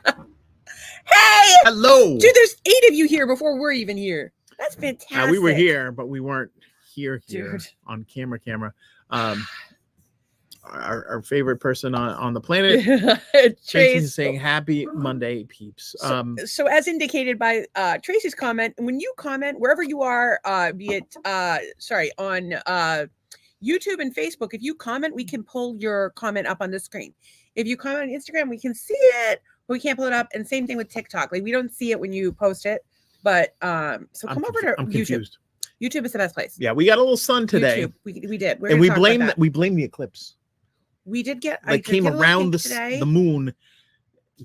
Hey! Hello. Dude, there's 8 of you here before we're even here. That's fantastic. We were here, but we weren't here Dude. on camera. Our favorite person on the planet, Tracy's Trace. saying happy Monday, peeps. So as indicated by Tracy's comment, when you comment wherever you are, be it on YouTube and Facebook, if you comment, we can pull your comment up on the screen. If you comment on Instagram, we can see it, but we can't pull it up. And same thing with TikTok. Like we don't see it when you post it. But so come over to I'm YouTube. Confused. YouTube is the best place. Yeah, we got a little sun today. YouTube. We did. And we blame the eclipse. We did get came around the moon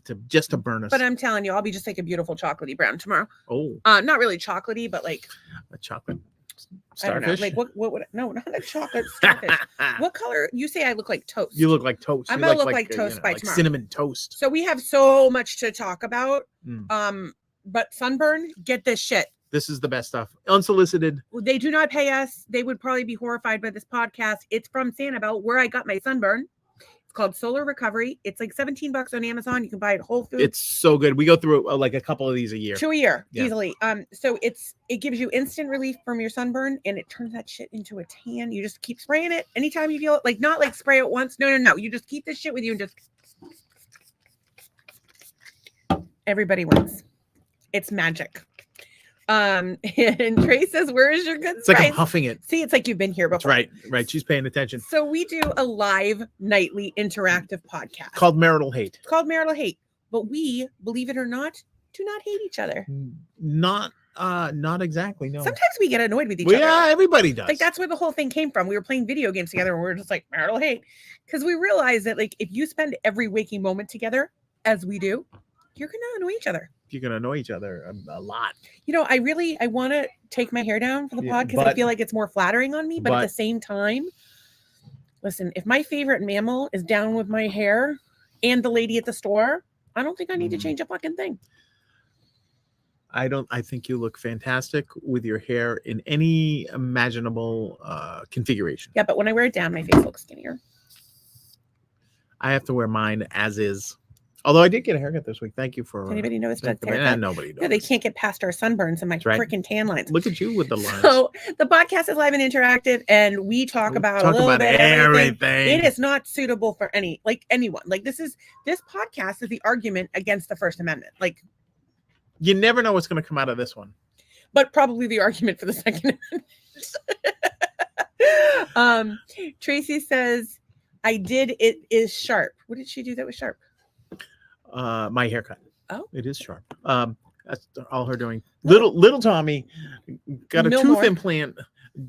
to burn us. But I'm telling you, I'll be just like a beautiful chocolatey brown tomorrow. Oh, not really chocolatey, but like a chocolate starfish. I don't know. Like what would no, not a chocolate starfish. What color? You say I look like toast. You look like toast. I'm gonna look like toast by tomorrow. Cinnamon toast. So we have so much to talk about. Mm. But sunburn, get this shit. This is the best stuff. Unsolicited. They do not pay us. They would probably be horrified by this podcast. It's from Sanibel, where I got my sunburn. It's called Solar Recovery. It's like $17 on Amazon. You can buy it at Whole Foods. It's so good. We go through like a couple of these a year. 2 a year, easily. So it gives you instant relief from your sunburn, and it turns that shit into a tan. You just keep spraying it anytime you feel it. Like not like spray it once. No. You just keep this shit with you and just. Everybody wins. It's magic. And Trey says, "Where is your good?" It's like I'm huffing it. See, it's like you've been here before. That's right. She's paying attention. So we do a live nightly interactive podcast called Marital Hate. It's called Marital Hate, but we, believe it or not, do not hate each other. Not exactly. No. Sometimes we get annoyed with each other. Yeah, everybody does. Like that's where the whole thing came from. We were playing video games together, and we were just like marital hate because we realized that like if you spend every waking moment together, as we do, you're gonna annoy each other. You're gonna annoy each other a lot. You know, I want to take my hair down for the pod because I feel like it's more flattering on me. But at the same time, listen, if my favorite mammal is down with my hair and the lady at the store, I don't think I need to change a fucking thing. I think you look fantastic with your hair in any imaginable configuration. Yeah, but when I wear it down, my face looks skinnier. I have to wear mine as is. Although I did get a haircut this week. Thank you for. Anybody notice that haircut? Nobody knows. Yeah, they can't get past our sunburns and my freaking tan lines. Look at you with the lines. So the podcast is live and interactive, and we talk about everything. It is not suitable for anyone. Like this podcast is the argument against the First Amendment. Like you never know what's going to come out of this one, but probably the argument for the Second Amendment. Tracy says, "I did. It is sharp." What did she do that was sharp? My haircut. Oh, it is sharp. That's all her doing. Little Tommy got a tooth implant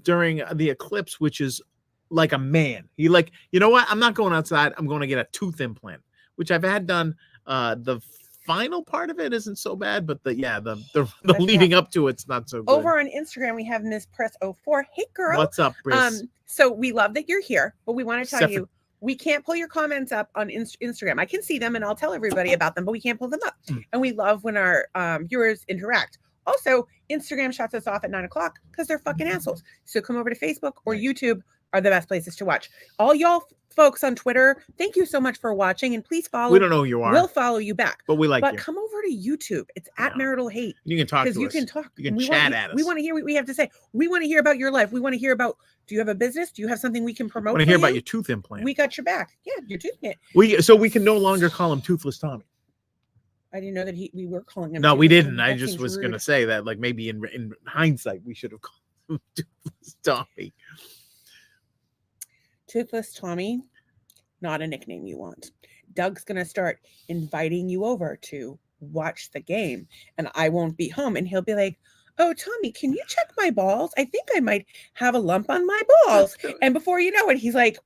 during the eclipse, which is like a man. He like, you know what? I'm not going outside. I'm going to get a tooth implant, which I've had done. The final part of it isn't so bad, but the leading up to it's not so good. Over on Instagram, we have Miss Press 04. Hey, girl. What's up, Briss? So we love that you're here, but we want to tell you. We can't pull your comments up on Instagram. I can see them and I'll tell everybody about them, but we can't pull them up. And we love when our viewers interact. Also, Instagram shuts us off at 9:00 because they're fucking assholes. So come over to Facebook or YouTube are the best places to watch. All y'all folks on Twitter, thank you so much for watching, and please follow. We don't know who you are. We'll follow you back, but we like you. But come over to YouTube. It's at Marital Hate. You can talk to us. You can talk. You can chat at us. We want to hear what we have to say. We want to hear about your life. We want to hear about. Do you have a business? Do you have something we can promote? I want to hear about your tooth implant. We got your back. Yeah, your tooth implant. So we can no longer call him Toothless Tommy. I didn't know that we were calling him. No, we didn't. I just was going to say that, like maybe in hindsight, we should have called him Toothless Tommy. Toothless Tommy, not a nickname you want. Doug's going to start inviting you over to watch the game, and I won't be home, and he'll be like, "Oh, Tommy, can you check my balls? I think I might have a lump on my balls." And before you know it, he's like,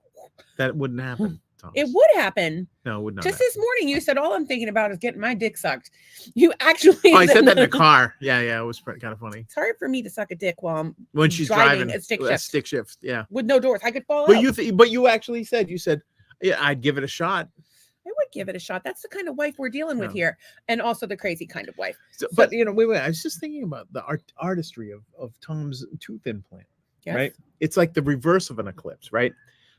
"That wouldn't happen." Thomas. It would happen. No, it would not. Just this morning, you said, "All I'm thinking about is getting my dick sucked." You actually. Oh, I said that in the car. Yeah, it was kind of funny. It's hard for me to suck a dick while when she's driving a stick shift. Yeah, with no doors, I could fall out. But you actually said yeah, I'd give it a shot. I would give it a shot. That's the kind of wife we're dealing with here, and also the crazy kind of wife. But wait. I was just thinking about the artistry of Tom's tooth implant. Yes. Right? It's like the reverse of an eclipse, right?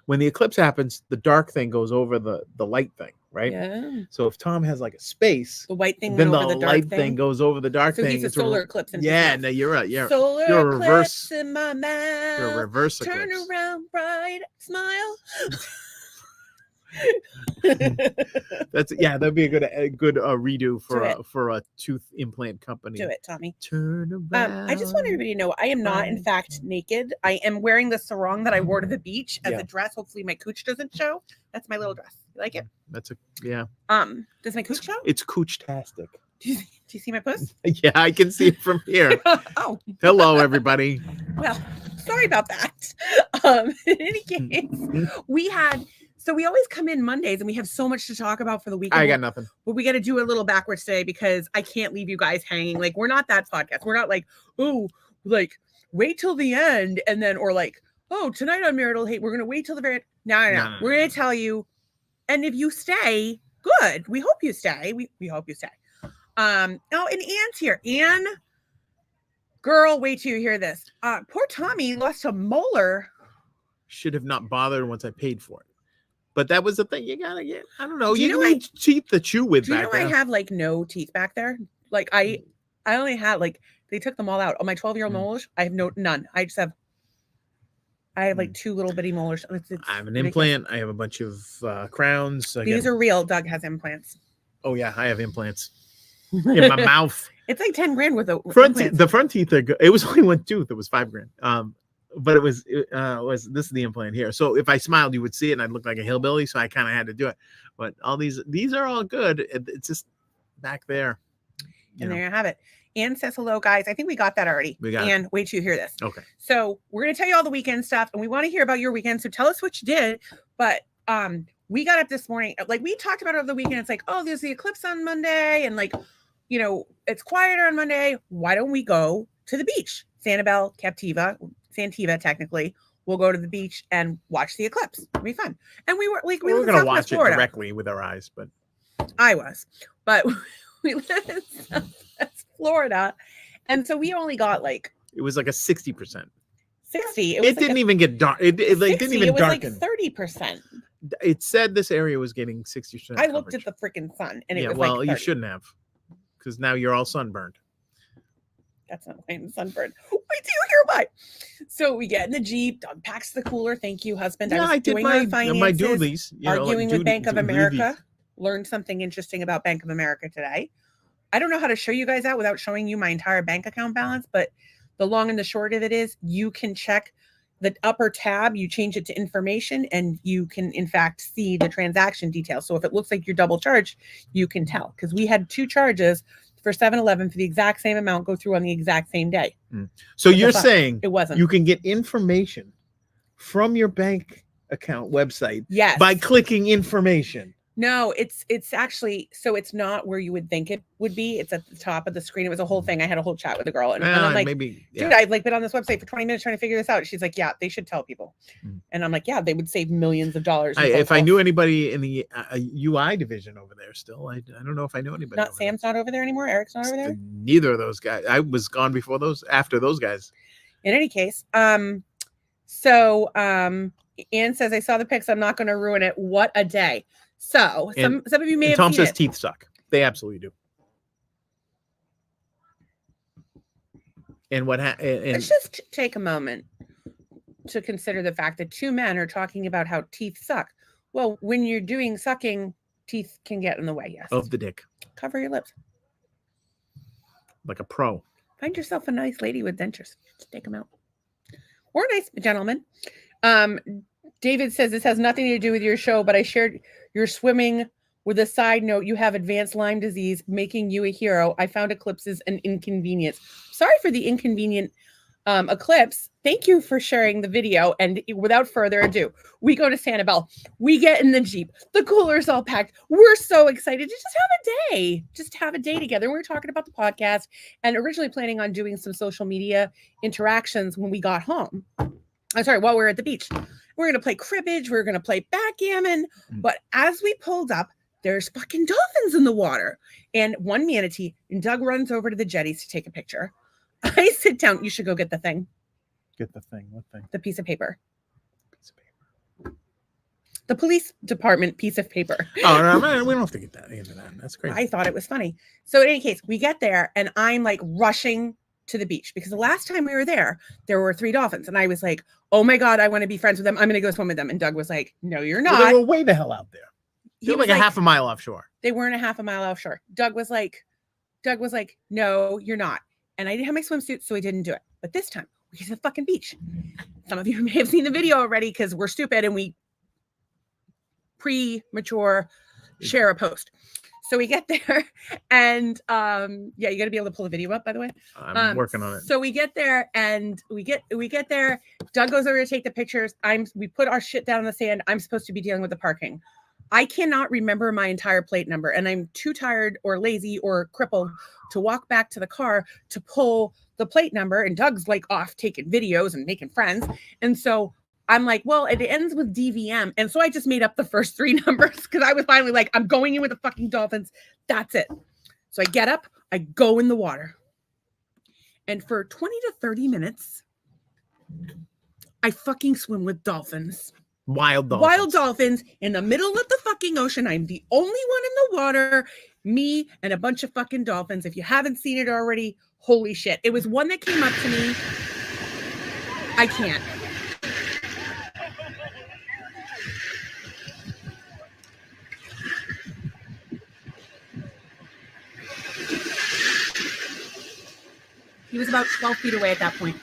when the eclipse happens, the dark thing goes over the light thing, right? Yeah. So if Tom has like a space, The white thing then went the over the dark light thing goes over the dark So thing. he's a It's solar eclipse in his yeah, mouth. no, you're right. Yeah, Solar you're a eclipse reverse. in my mouth. You're a reverse Turn eclipse. around, bright smile. That's that'd be a good redo for a tooth implant company. Do it, Tommy. Turn around. I just want everybody to know I am not, in fact, naked. I am wearing the sarong that I wore to the beach as a dress. Hopefully, my cooch doesn't show. That's my little dress. You like it? That's Does my cooch show? It's cooch-tastic. Do you see my puss? Yeah, I can see it from here. Oh, hello, everybody. Well, sorry about that. In any case, we always come in Mondays and we have so much to talk about for the weekend. I got nothing. But we got to do a little backwards today because I can't leave you guys hanging. Like, we're not that podcast. We're not like, oh, like, wait till the end. And then, or like, oh, tonight on Marital Hate, we're going to wait till the very end. No. We're going to tell you. And if you stay, good. We hope you stay. We hope you stay. And Anne's here. Anne, girl, wait till you hear this. Poor Tommy lost a molar. Should have not bothered once I paid for it. But that was the thing. You gotta get. I don't know. Do you know need teeth to chew with. Do you know I have like no teeth back there? Like I only had like they took them all out. On my 12-year-old molars, I have none. I have like two little bitty molars. It's I have an ridiculous. implant. I have a bunch of crowns. These are real. Doug has implants. Oh yeah, I have implants in my mouth. It's like 10 grand with the The front teeth are good. It was only one tooth. It was $5,000. But it was this is the implant here. So if I smiled, you would see it, and I'd look like a hillbilly. So I kind of had to do it. But all these are all good. It's just back there. And there you have it. Anne says hello, guys. I think we got that already. And wait till you hear this. Okay. So we're gonna tell you all the weekend stuff, and we want to hear about your weekend. So tell us what you did. But we got up this morning, like we talked about over the weekend. It's like, oh, there's the eclipse on Monday, and like, you know, it's quieter on Monday. Why don't we go to the beach? Sanibel, Santiva, technically, we'll go to the beach and watch the eclipse. It'll be fun. And we were like, we were going to watch it Florida. directly with our eyes, but I was, but we live in Southwest Florida, and so we only got like it was like a 60%. 60. It didn't even get dark. It like didn't even darken. It was like 30%. It said this area was getting 60%. I looked at the freaking sun, and it was well, like 30. You shouldn't have, because now you're all sunburned. That's not why I'm sunburned. Wait till you hear why. So we get in the Jeep. Doug packs the cooler. Thank you, husband. Yeah, I did my doolies. Arguing with Bank of America. Learned something interesting about Bank of America today. I don't know how to show you guys that without showing you my entire bank account balance, but the long and the short of it is you can check the upper tab, you change it to information, and you can, in fact, see the transaction details. So if it looks like you're double charged, you can tell. Because we had 2 charges for 7-Eleven for the exact same amount go through on the exact same day. So you're saying it wasn't. You can get information from your bank account website by clicking information. No, it's actually, so it's not where you would think it would be. It's at the top of the screen. It was a whole thing. I had a whole chat with a girl, and I'm like, dude, I've like been on this website for 20 minutes trying to figure this out. She's like, yeah, they should tell people. And I'm like, yeah, they would save millions of dollars. If I knew anybody in the UI division over there still, I don't know if I know anybody. Sam's not over there anymore. Eric's not over there. Neither of those guys. I was gone after those guys. In any case, Anne says, I saw the pics. I'm not going to ruin it. What a day. So some of you may have Tom seen says teeth suck. They absolutely do. And let's just take a moment to consider the fact that 2 men are talking about how teeth suck. Well, when you're doing sucking, teeth can get in the way. Yes. Of the dick. Cover your lips. Like a pro. Find yourself a nice lady with dentures. Just take them out. Or a nice gentleman. David says this has nothing to do with your show, but I shared your swimming with a side note. You have advanced Lyme disease, making you a hero. I found eclipses an inconvenience. Sorry for the inconvenient eclipse. Thank you for sharing the video. And without further ado, we go to Sanibel. We get in the Jeep. The cooler's all packed. We're so excited to just have a day. Just have a day together. We're talking about the podcast and originally planning on doing some social media interactions when we got home. While we're at the beach. We're going to play cribbage. We're going to play backgammon. But as we pulled up, there's fucking dolphins in the water and one manatee. And Doug runs over to the jetties to take a picture. I sit down. You should go get the thing. Get the thing. What thing? The piece of paper. the police department piece of paper. Oh, no, man, we don't have to get that into that. That's crazy. I thought it was funny. So in any case, we get there and I'm like rushing to the beach because the last time we were there were 3 dolphins. And I was like, oh my God, I want to be friends with them. I'm going to go swim with them. And Doug was like, no, you're not. Well, they were way the hell out there. They were like a half a mile offshore. They weren't a half a mile offshore. Doug was like, no, you're not. And I didn't have my swimsuit, so I didn't do it. But this time, we get to the fucking beach. Some of you may have seen the video already because we're stupid and we premature share a post. So we get there and yeah, you got to be able to pull the video up, by the way. I'm working on it. So we get there and we get there. Doug goes over to take the pictures. We put our shit down in the sand. I'm supposed to be dealing with the parking. I cannot remember my entire plate number and I'm too tired or lazy or crippled to walk back to the car to pull the plate number. And Doug's like off taking videos and making friends. And so I'm like, well, it ends with DVM. And so I just made up the first 3 numbers because I was finally like, I'm going in with the fucking dolphins. That's it. So I get up, I go in the water. And for 20 to 30 minutes, I fucking swim with dolphins. Wild dolphins. Wild dolphins in the middle of the fucking ocean. I'm the only one in the water. Me and a bunch of fucking dolphins. If you haven't seen it already, holy shit. It was one that came up to me. I can't. He was about 12 feet away at that point.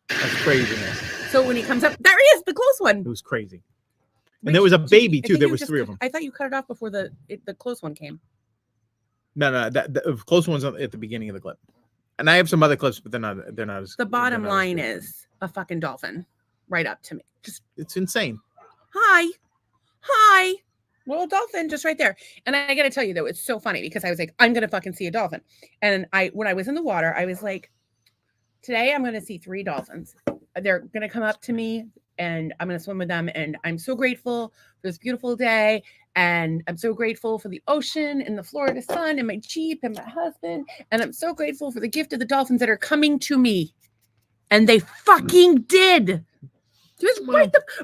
That's craziness. So when he comes up, there he is, the close one. It was crazy. And there was a baby too. There was 3 of them. I thought you cut it off before the close one came. No, the close one's at the beginning of the clip. And I have some other clips, but they're not as. The bottom line is a fucking dolphin right up to me. It's insane. Hi. Well, a dolphin just right there. And I got to tell you though, it's so funny because I was like, I'm going to fucking see a dolphin. And when I was in the water, I was like, today I'm going to see 3 dolphins. They're going to come up to me and I'm going to swim with them. And I'm so grateful for this beautiful day. And I'm so grateful for the ocean and the Florida sun and my Jeep and my husband. And I'm so grateful for the gift of the dolphins that are coming to me. And they fucking did.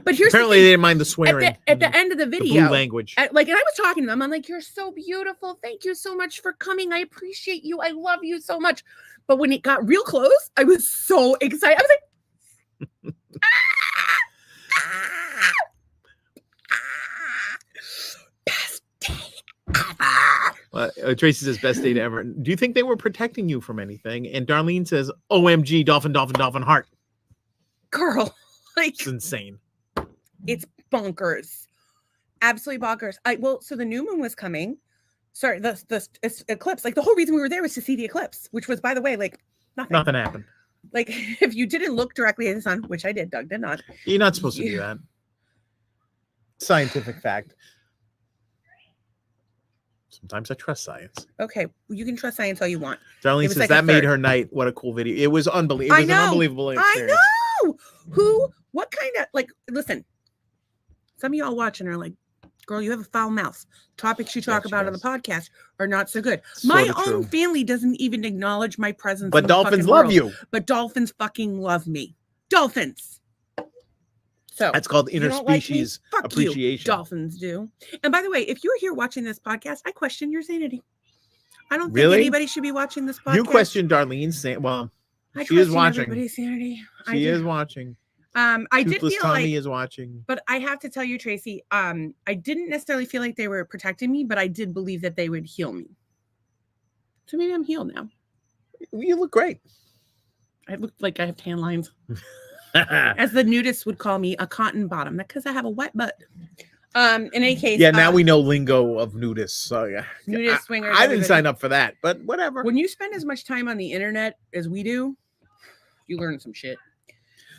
But here's apparently they didn't mind the swearing at the end of the video. The blue language. And I was talking to them. I'm like, you're so beautiful. Thank you so much for coming. I appreciate you. I love you so much. But when it got real close, I was so excited. I was like, best day ever. Tracy says best day ever. Do you think they were protecting you from anything? And Darlene says, OMG, dolphin, heart. Girl, like it's insane. It's bonkers. Absolutely bonkers. So the new moon was coming. Sorry, the eclipse. Like the whole reason we were there was to see the eclipse, which was, by the way, like nothing happened. Like if you didn't look directly at the sun, which I did, Doug did not. You're not supposed to do that. Scientific fact. Sometimes I trust science. Okay, well, you can trust science all you want. Darlene says like that made her night. What a cool video! It was unbelievable. It was an unbelievable experience. I know. What kind of listen? Some of y'all watching are like, girl, you have a foul mouth. Topics you talk about on the podcast are not so good. My own family doesn't even acknowledge my presence. But dolphins love you. But dolphins fucking love me. Dolphins. So that's called interspecies appreciation. Dolphins do. And by the way, if you're here watching this podcast, I question your sanity. I don't think anybody should be watching this podcast. You question Darlene's sanity. Well, she is watching. Everybody's sanity. She is watching. I did feel Tommy is watching. But I have to tell you, Tracy, I didn't necessarily feel like they were protecting me, but I did believe that they would heal me. So maybe I'm healed now. You look great. I look like I have tan lines. As the nudists would call me, a cotton bottom. That's because I have a wet butt. In any case. Yeah, now we know lingo of nudists. So yeah. Nudist swingers. I didn't sign up for that, but whatever. When you spend as much time on the internet as we do, you learn some shit.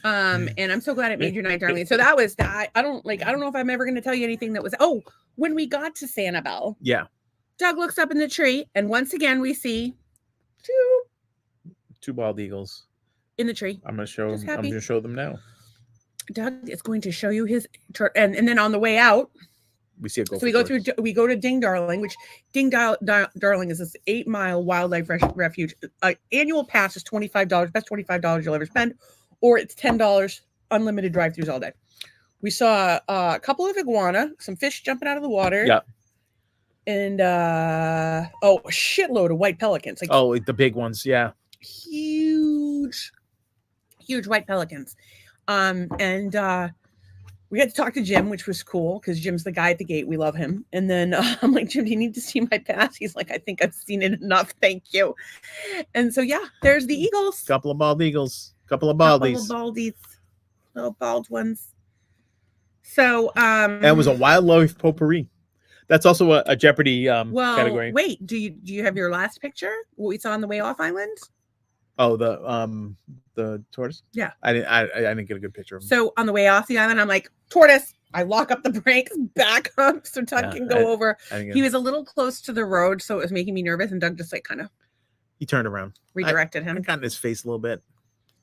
And I'm so glad it made your night, Darlene. So that was that. I don't know if I'm ever going to tell you anything that was. Oh, when we got to Sanibel, yeah, Doug looks up in the tree, and once again we see two bald eagles in the tree. I'm going to show them now. Doug is going to show you his, and then on the way out, we see a gopher. So we go to Ding Darling, which Ding Darling is this 8-mile wildlife refuge. Annual pass is $25, best $25 you'll ever spend. Or it's $10, unlimited drive-throughs all day. We saw a couple of iguana, some fish jumping out of the water. Yep. And a shitload of white pelicans. Like the big ones, yeah. Huge white pelicans. And we had to talk to Jim, which was cool because Jim's the guy at the gate. We love him. And then I'm like, Jim, do you need to see my pass? He's like, I think I've seen it enough. Thank you. And so, yeah, there's the eagles. Couple of bald eagles. Couple of baldies. Little bald ones. So that was a wildlife potpourri. That's also a Jeopardy category. Wait, do you have your last picture? What we saw on the way off island? Oh, the tortoise. Yeah, I didn't get a good picture of him. So on the way off the island, I'm like, tortoise. I lock up the brakes, back up so Doug can go over. He was a little close to the road, so it was making me nervous, and Doug just like kind of. He turned around, redirected him. I got in his face a little bit.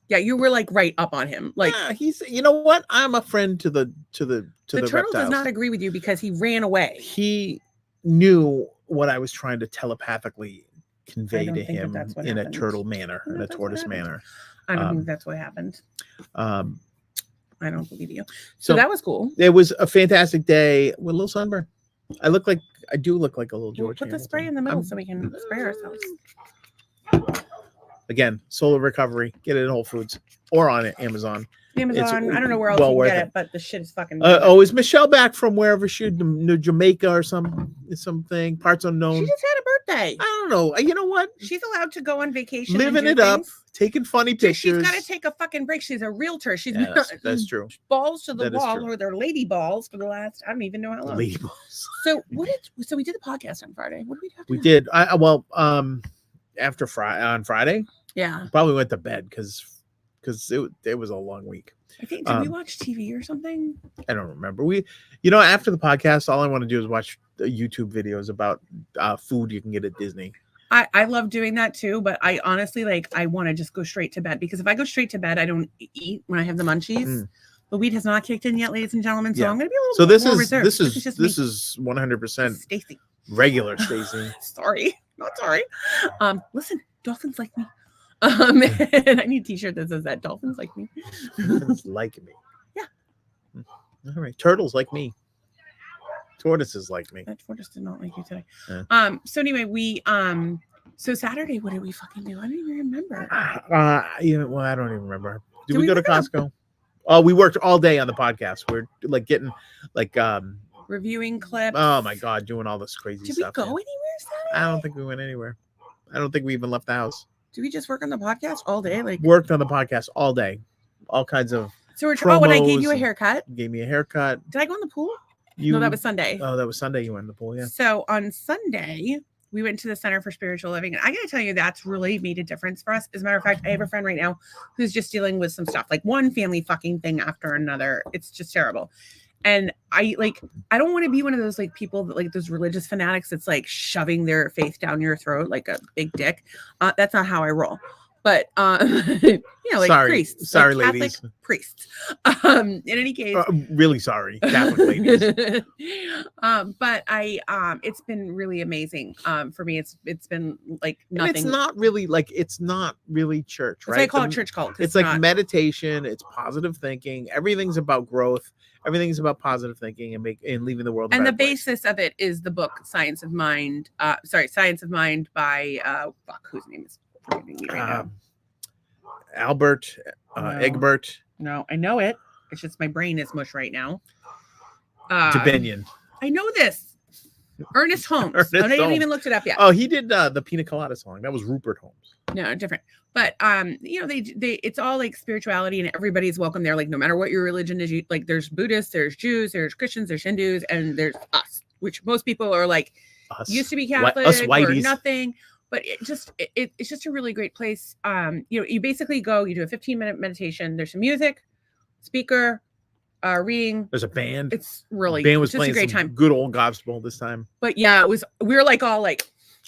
Yeah, you were like right up on him. Like he's, you know what? I'm a friend to the turtle reptiles. does not agree with you because he ran away. He knew what I was trying to telepathically convey to him in a turtle manner, in a tortoise manner. I don't think that's what happened. I don't believe you. So that was cool. It was a fantastic day with a little sunburn. I do look like a little George. Put the spray in the middle so we can spray ourselves. Again, solar recovery. Get it at Whole Foods or on Amazon. Amazon. I don't know where else you can get it, but the shit is fucking. Is Michelle back from wherever Jamaica or something? Parts unknown. She just had a birthday. I don't know. You know what? She's allowed to go on vacation, living it up, taking funny pictures. She's got to take a fucking break. She's a realtor. She's that's true. Balls to the wall, or their lady balls for the last. I don't even know how long. Lady balls. So we did the podcast on Friday. What did we do? We did. After on Friday. Yeah. Probably went to bed because it was a long week. I think did we watch TV or something? I don't remember. After the podcast, all I want to do is watch YouTube videos about food you can get at Disney. I love doing that too, but I honestly I want to just go straight to bed because if I go straight to bed, I don't eat when I have the munchies. The weed has not kicked in yet, ladies and gentlemen. So I'm going to be a little more reserved. This is 100% Stacy. Regular Stacy. Not sorry. Listen, dolphins like me. And I need a t-shirt that says that dolphins like me. Dolphins like me. Yeah. All right. Turtles like me. Tortoises like me. That tortoise did not like you today. Yeah. So anyway, so Saturday, what did we fucking do? I don't even remember. I don't even remember. Did we go to Costco? Oh, we worked all day on the podcast. We're getting reviewing clips. Oh my God, doing all this crazy stuff. Did we go anywhere Saturday? I don't think we went anywhere. I don't think we even left the house. Did we just work on the podcast all day? Worked on the podcast all day. All kinds of So when I gave you a haircut. Gave me a haircut. Did I go in the pool? No, that was Sunday. Oh, that was Sunday you went in the pool, yeah. So on Sunday, we went to the Center for Spiritual Living. And I gotta tell you, that's really made a difference for us. As a matter of fact, I have a friend right now who's just dealing with some stuff, like one family fucking thing after another. It's just terrible. And I don't want to be one of those people that those religious fanatics that's shoving their faith down your throat like a big dick. That's not how I roll. But sorry. priests. Sorry, Catholic ladies. Priests. In any case. Really sorry, Catholic ladies. But it's been really amazing. For me, it's been like nothing. And it's not really church, right? I call it church cult. It's meditation. It's positive thinking. Everything's about growth. Everything's about positive thinking and leaving the world. And the basis of it is the book Science of Mind. Science of Mind by whose name is right now? Albert Egbert. No, I know it. It's just my brain is mush right now. Dominion. I know this. Ernest Holmes. I haven't even looked it up yet. Oh, he did the Pina Colada song. That was Rupert Holmes. No, different. But they it's all spirituality and everybody's welcome there. No matter what your religion is, there's Buddhists, there's Jews, there's Christians, there's Hindus, and there's us, which most people are us. Used to be Catholic or nothing. But it's just a really great place. You basically go, you do a 15-minute meditation. There's some music, speaker, reading. There's a band. It's really band was just playing a great time. Good old gospel this time. But yeah, we were all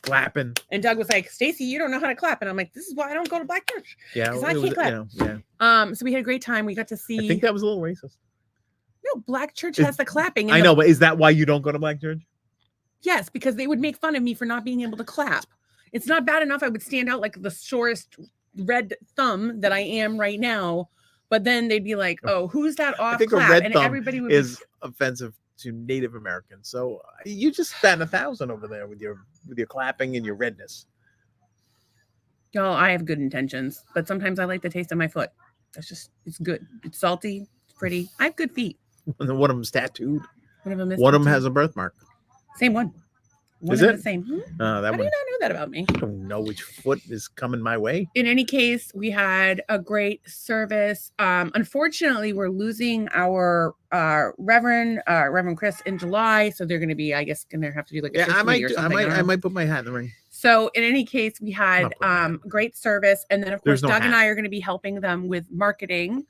clapping. And Doug was like, Stacy, you don't know how to clap. And I'm like, this is why I don't go to Black Church. Yeah. Because I can't clap. Yeah. So we had a great time. We got to see. I think that was a little racist. No, Black Church has the clapping. I know, but is that why you don't go to Black Church? Yes, because they would make fun of me for not being able to clap. It's not bad enough I would stand out like the sorest red thumb that I am right now, But then they'd be like, "Oh, who's that off think a clap?" red And thumb everybody would is offensive to Native Americans. So you just spent 1,000 over there with your clapping and your redness. Y'all, I have good intentions, but sometimes I like the taste of my foot. It's good. It's salty. It's pretty. I have good feet. And then one of them's tattooed. One of them is One of them tattooed. has a birthmark. Same one. One Is of it? the same. That How one. do you not know that about me? I don't know which foot is coming my way. In any case, we had a great service. Unfortunately, we're losing our Reverend Chris in July, so they're going to be, I guess, going to have to do like a Yeah, I might. or something. I might put my hat in the ring. So in any case, we had great service, and then of course There's no Doug and hat. I are going to be helping them with marketing.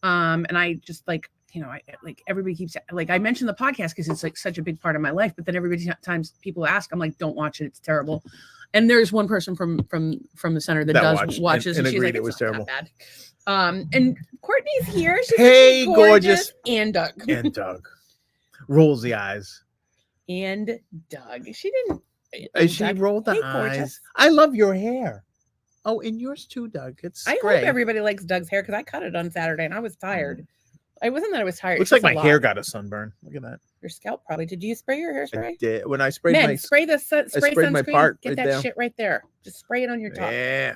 And I just like, I like everybody keeps like I mentioned the podcast because it's like such a big part of my life, but then times people ask, I'm like, don't watch it, it's terrible. And there's one person from the center that watches and she's agreed like, it was terrible. That bad. And Courtney's here. She's Hey, gorgeous, and Doug. And Doug rolls the eyes. And Doug. She didn't. She rolled the Hey, eyes. gorgeous. I love your hair. Oh, and yours too, Doug. It's I gray. hope everybody likes Doug's hair because I cut it on Saturday and I was tired. I wasn't that I was tired. Looks it's like just my a hair lot. got a sunburn. Look at that. Your scalp probably. Did you spray your hairspray? I did. When I sprayed Men, my spray the spray sprayed my sunscreen. part Get right that there. shit right there. Just spray it on your top. Yeah.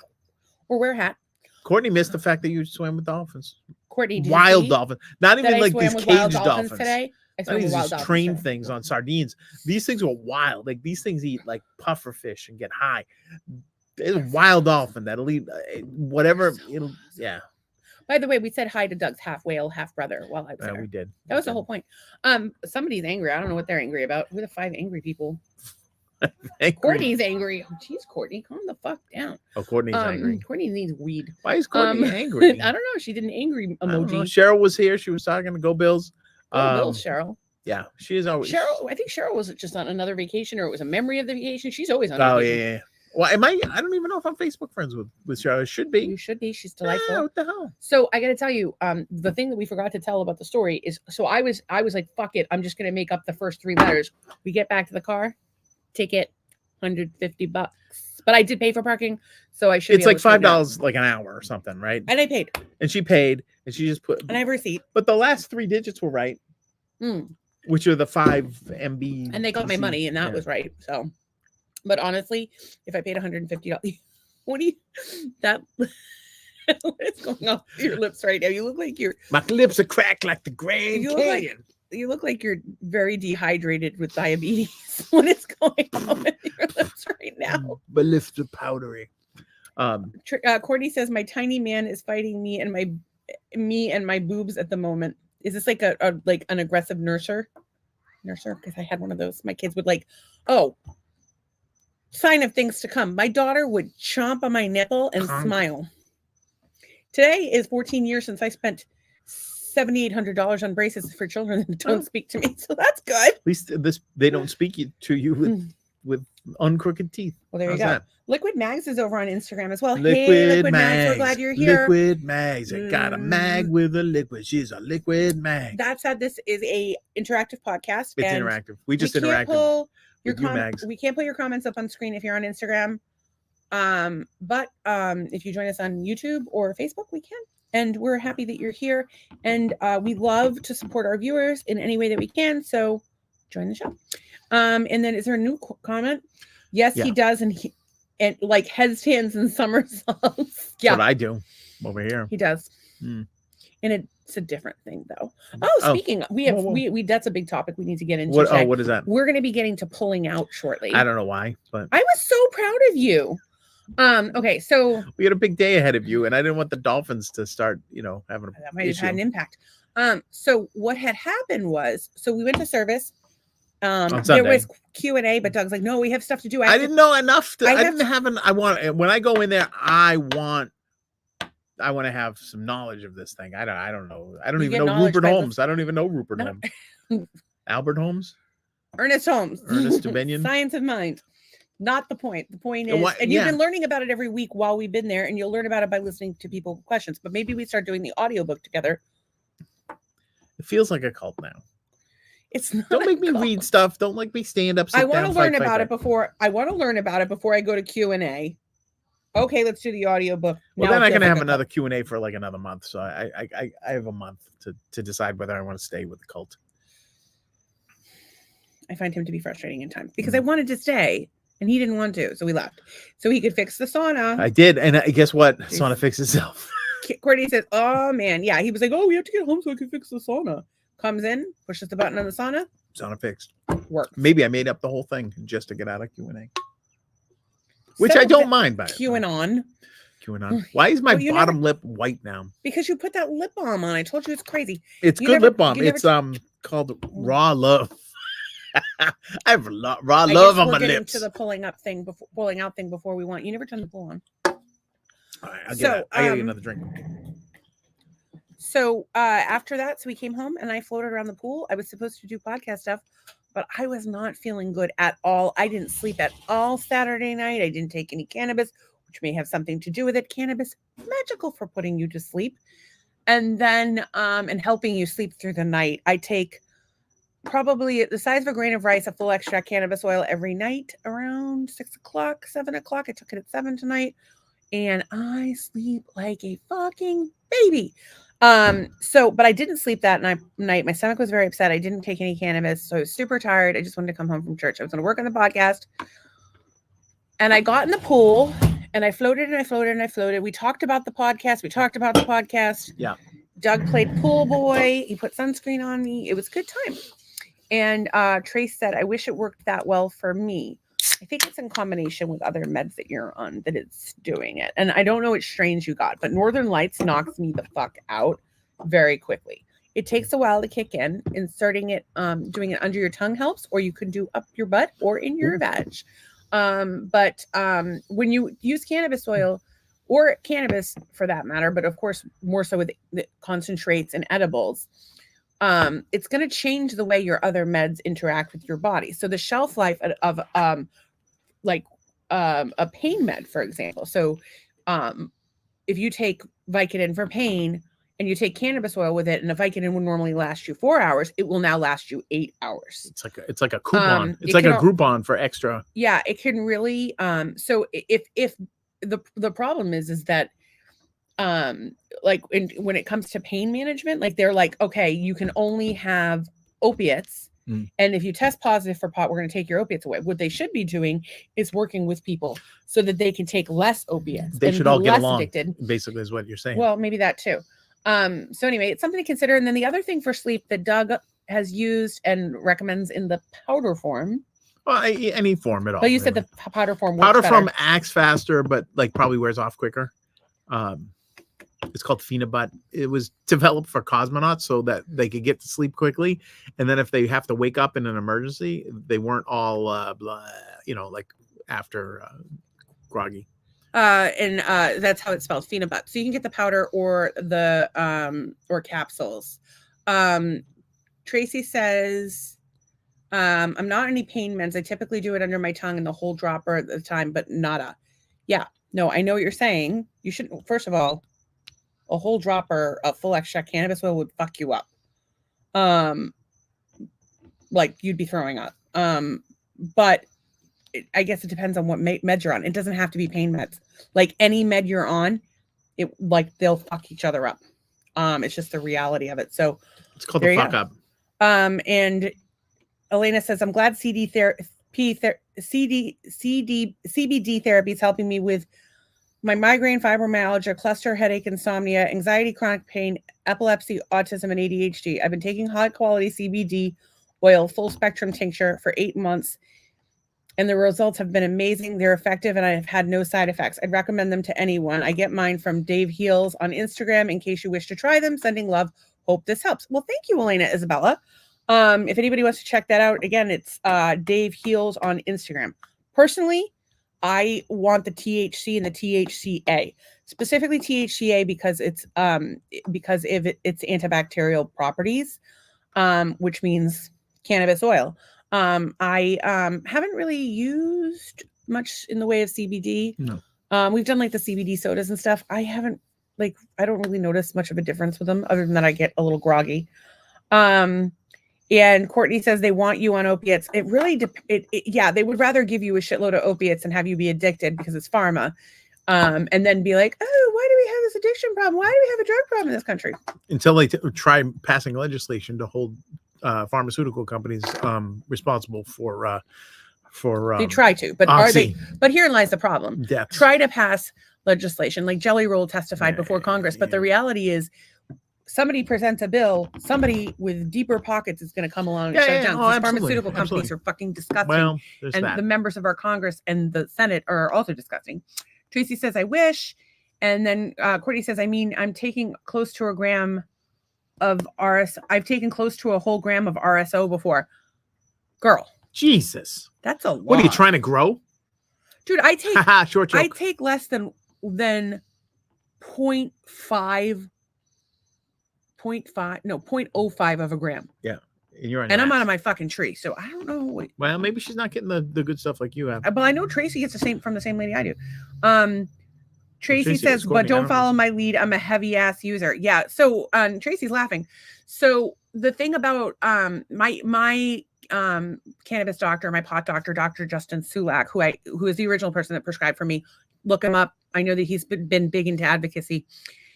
Or wear a hat. Courtney missed the fact that you swam with dolphins. Courtney, did Wild you see dolphins. Not that even I like swam these with wild caged dolphins dolphins. today? I Not swam with these wild just dolphins trained today. things on sardines. These things are wild. Like these things eat like puffer fish and get high. It's a wild dolphin that'll eat whatever. It'll yeah. By the way, we said hi to Doug's half whale, half brother while I was there. We did. That was the whole point. Somebody's angry. I don't know what they're angry about. Who are the 5 angry people? Courtney's angry. Oh, geez, Courtney, calm the fuck down. Oh, Courtney's angry. Courtney needs weed. Why is Courtney angry? I don't know. She did an angry I don't know. emoji. Cheryl was here. She was talking to Go Bills. Go Bills, Cheryl. Yeah, she is always. Cheryl, I think Cheryl was just on another vacation, or it was a memory of the vacation. She's always on. Oh vacation. yeah. Well, I don't even know if I'm Facebook friends with Cheryl. I should be. You should be. She's delightful. Yeah, what the hell? So I got to tell you, the thing that we forgot to tell about the story is, so I was like, fuck it, I'm just gonna make up the first 3 letters. We get back to the car, ticket, $150, but I did pay for parking, so I should. It's like $5 like an hour or something, right? And I paid, And she paid, and she just put. and I have a receipt. But the last 3 digits were right, which are the 5 MB. And they got my money, and that was right. So, but honestly, if I paid $150, what do you that? What is going on with your lips right now? You look like My lips are cracked like the Grand You look like- Canyon. you look like you're very dehydrated with diabetes. What is going on with your lips right now? My lips are powdery. Courtney says my tiny man is fighting me and my boobs at the moment. Is this like a like an aggressive nurser? Because I had one of those. My kids would like, oh, sign of things to come. My daughter would chomp on my nipple and smile. Today is 14 years since I spent $7,800 on braces for children that don't speak to me, so that's good. At least they don't speak to you with uncrooked teeth. Well, there How's you go. that? Liquid Mags is over on Instagram as well. Liquid, hey, Liquid Mags. Mags, we're glad you're here. Liquid Mags. I got a mag with a liquid. She's a Liquid Mag. That said, this is a interactive podcast. It's and interactive. We just can't interacted. pull your with you, Mags. We can't put your comments up on screen if you're on Instagram. But if you join us on YouTube or Facebook, we can. And we're happy that you're here. And we love to support our viewers in any way that we can. So join the show. And then is there a new comment? Yes, Yeah. he does. And like headstands and somersaults. Yeah, What I do over here. he does. Hmm. And it's a different thing though. Oh, speaking, we have Whoa. we that's a big topic we need to get into. What? today. Oh, what is that? We're going to be getting to pulling out shortly. I don't know why, but I was so proud of you. Okay, so we had a big day ahead of you, and I didn't want the Dolphins to start, having that a might have issue. had an impact. So what had happened was, so we went to service. There Sunday. was Q&A, but Doug's like, no, we have stuff to do. I didn't know enough. I didn't have an. I want when I go in there. I want to have some knowledge of this thing. I don't know. I don't You even get know knowledge Rupert by Holmes. I don't even know Rupert No. Holmes. Albert Holmes. Ernest Holmes. Ernest Dominion. Science of mind. Not the point. The point Yeah, is, what- and you've yeah. been learning about it every week while we've been there, and you'll learn about it by listening to people's questions. But maybe we start doing the audiobook together. It feels like a cult now. It's not Don't a make me cult. read stuff. Don't make me stand up. I want to learn about it before. I want to learn about it before I go to Q&A. Okay, let's do the audiobook. Well, Now then it I feels can like have a another cult. Q&A for like another month. So I have a month to decide whether I want to stay with the cult. I find him to be frustrating in time because I wanted to stay and he didn't want to, so we left. So he could fix the sauna. I did, and guess what? Sauna fixed itself. Courtney says, "Oh man, yeah." He was like, "Oh, we have to get home so I can fix the sauna." Comes in, pushes the button on the sauna. Sauna fixed. Works. Maybe I made up the whole thing just to get out of Q&A, which I don't mind. By QAnon. QAnon. Why is my Well, bottom lip white now? Because you put that lip balm on. I told you it's crazy. It's good lip balm. It's called Raw Love. I have raw love on my lips. To the pulling out thing before we want. You never turn the pull on. All right, I get another drink. So after that, so we came home and I floated around the pool. I was supposed to do podcast stuff, but I was not feeling good at all. I didn't sleep at all Saturday night. I didn't take any cannabis, which may have something to do with it. Cannabis, magical for putting you to sleep. And then and helping you sleep through the night. I take probably the size of a grain of rice of full extract cannabis oil every night around 6 o'clock, 7 o'clock. I took it at 7 tonight and I sleep like a fucking baby. But I didn't sleep that night. My stomach was very upset. I didn't take any cannabis. So I was super tired. I just wanted to come home from church. I was going to work on the podcast and I got in the pool and I floated and I floated and I floated. We talked about the podcast. Yeah. Doug played pool boy. He put sunscreen on me. It was a good time. And Trace said, I wish it worked that well for me. I think it's in combination with other meds that you're on that it's doing it. And I don't know which strains you got, but Northern Lights knocks me the fuck out very quickly. It takes a while to kick in. Inserting it, doing it under your tongue helps, or you can do up your butt or in your vag. But when you use cannabis oil or cannabis for that matter, but of course more so with the concentrates and edibles, it's going to change the way your other meds interact with your body. So the shelf life of a pain med, for example. So if you take Vicodin for pain and you take cannabis oil with it, and a Vicodin would normally last you 4 hours, it will now last you 8 hours. It's like a coupon. It's like a Groupon for extra. Yeah, it can really. So if the problem is that like when it comes to pain management, like they're like, okay, you can only have opiates. And if you test positive for pot, we're going to take your opiates away. What they should be doing is working with people so that they can take less opiates. They should all get along. Addicted. Basically, is what you're saying. Well, maybe that too. So anyway, it's something to consider. And then the other thing for sleep that Doug has used and recommends in the powder form. Well, any form at all. But you said the powder form. Powder form acts faster, but like probably wears off quicker. It's called Phenibut. It was developed for cosmonauts so that they could get to sleep quickly, and then if they have to wake up in an emergency, they weren't all like after groggy. And that's how it's spelled, Phenibut. So you can get the powder or the or capsules. Tracy says, I'm not on any pain meds. I typically do it under my tongue and the whole dropper at the time, but nada. Yeah, no, I know what you're saying. You shouldn't. First of all, a whole dropper of full extract cannabis oil would fuck you up. Like you'd be throwing up. But I guess it depends on what med you're on. It doesn't have to be pain meds. Like any med you're on, they'll fuck each other up. It's just the reality of it. So it's called the fuck up. And Elena says, I'm glad CBD therapy is helping me with my migraine, fibromyalgia, cluster headache, insomnia, anxiety, chronic pain, epilepsy, autism, and ADHD. I've been taking high quality CBD oil, full spectrum tincture for 8 months, and the results have been amazing. They're effective, and I've had no side effects. I'd recommend them to anyone. I get mine from Dave Heals on Instagram in case you wish to try them. Sending love. Hope this helps. Well, thank you, Elena Isabella. If anybody wants to check that out, again, it's Dave Heals on Instagram. Personally, I want the THC and the THCA, specifically THCA because it's its antibacterial properties, which means cannabis oil. I haven't really used much in the way of CBD. No. We've done like the CBD sodas and stuff. I don't really notice much of a difference with them other than that I get a little groggy. And Courtney says they want you on opiates. It really, they would rather give you a shitload of opiates and have you be addicted because it's pharma. And then be like, oh, why do we have this addiction problem? Why do we have a drug problem in this country? Until they try passing legislation to hold pharmaceutical companies responsible for They try to, but are they? But herein lies the problem. Deaths. Try to pass legislation, like Jelly Roll testified before Congress, but the reality is, somebody presents a bill, somebody with deeper pockets is going to come along and shut it down. Oh, pharmaceutical companies are fucking disgusting. Well, and the members of our Congress and the Senate are also disgusting. Tracy says, I wish. And then Courtney says, I'm taking close to a gram of I've taken close to a whole gram of RSO before. Girl. Jesus. That's a lot. What are you trying to grow? Dude, I take short joke. I take less than 0.05 of a gram. Yeah. And I'm out of my fucking tree. So I don't know. Well, maybe she's not getting the good stuff like you have. But I know Tracy gets from the same lady I do. Tracy says, but don't follow my lead. I'm a heavy ass user. Yeah. So Tracy's laughing. So the thing about my cannabis doctor, my pot doctor, Dr. Justin Sulak, who is the original person that prescribed for me, look him up. I know that he's been big into advocacy.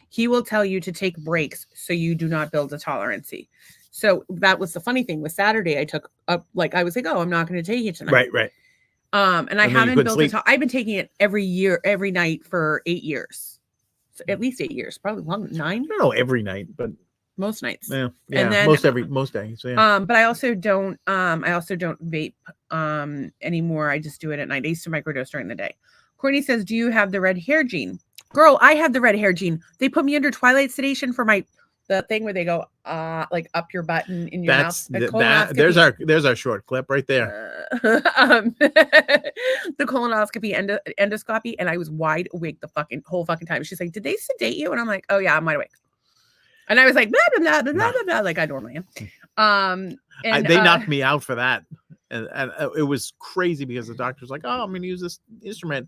He will tell you to take breaks so you do not build a tolerancy. So that was the funny thing with Saturday. I took up, I was like, oh, I'm not going to take it tonight. Right. And I haven't built I've been taking it every night for 8 years. So at least 8 years, probably longer, 9. I don't know every night, but most nights. Yeah. And then, most days. So yeah. But I also don't vape anymore. I just do it at night. I used to microdose during the day. Courtney says, do you have the red hair gene? Girl, I have the red hair gene. They put me under twilight sedation for the thing where they go up your butt in your mouth. There's our short clip right there. The colonoscopy endoscopy, and I was wide awake the whole fucking time. She's like, did they sedate you? And I'm like, oh yeah, I'm wide awake. And I was like, blah blah blah blah blah blah, like I normally am. And they knocked me out for that, and it was crazy because the doctor's like, oh, I'm going to use this instrument.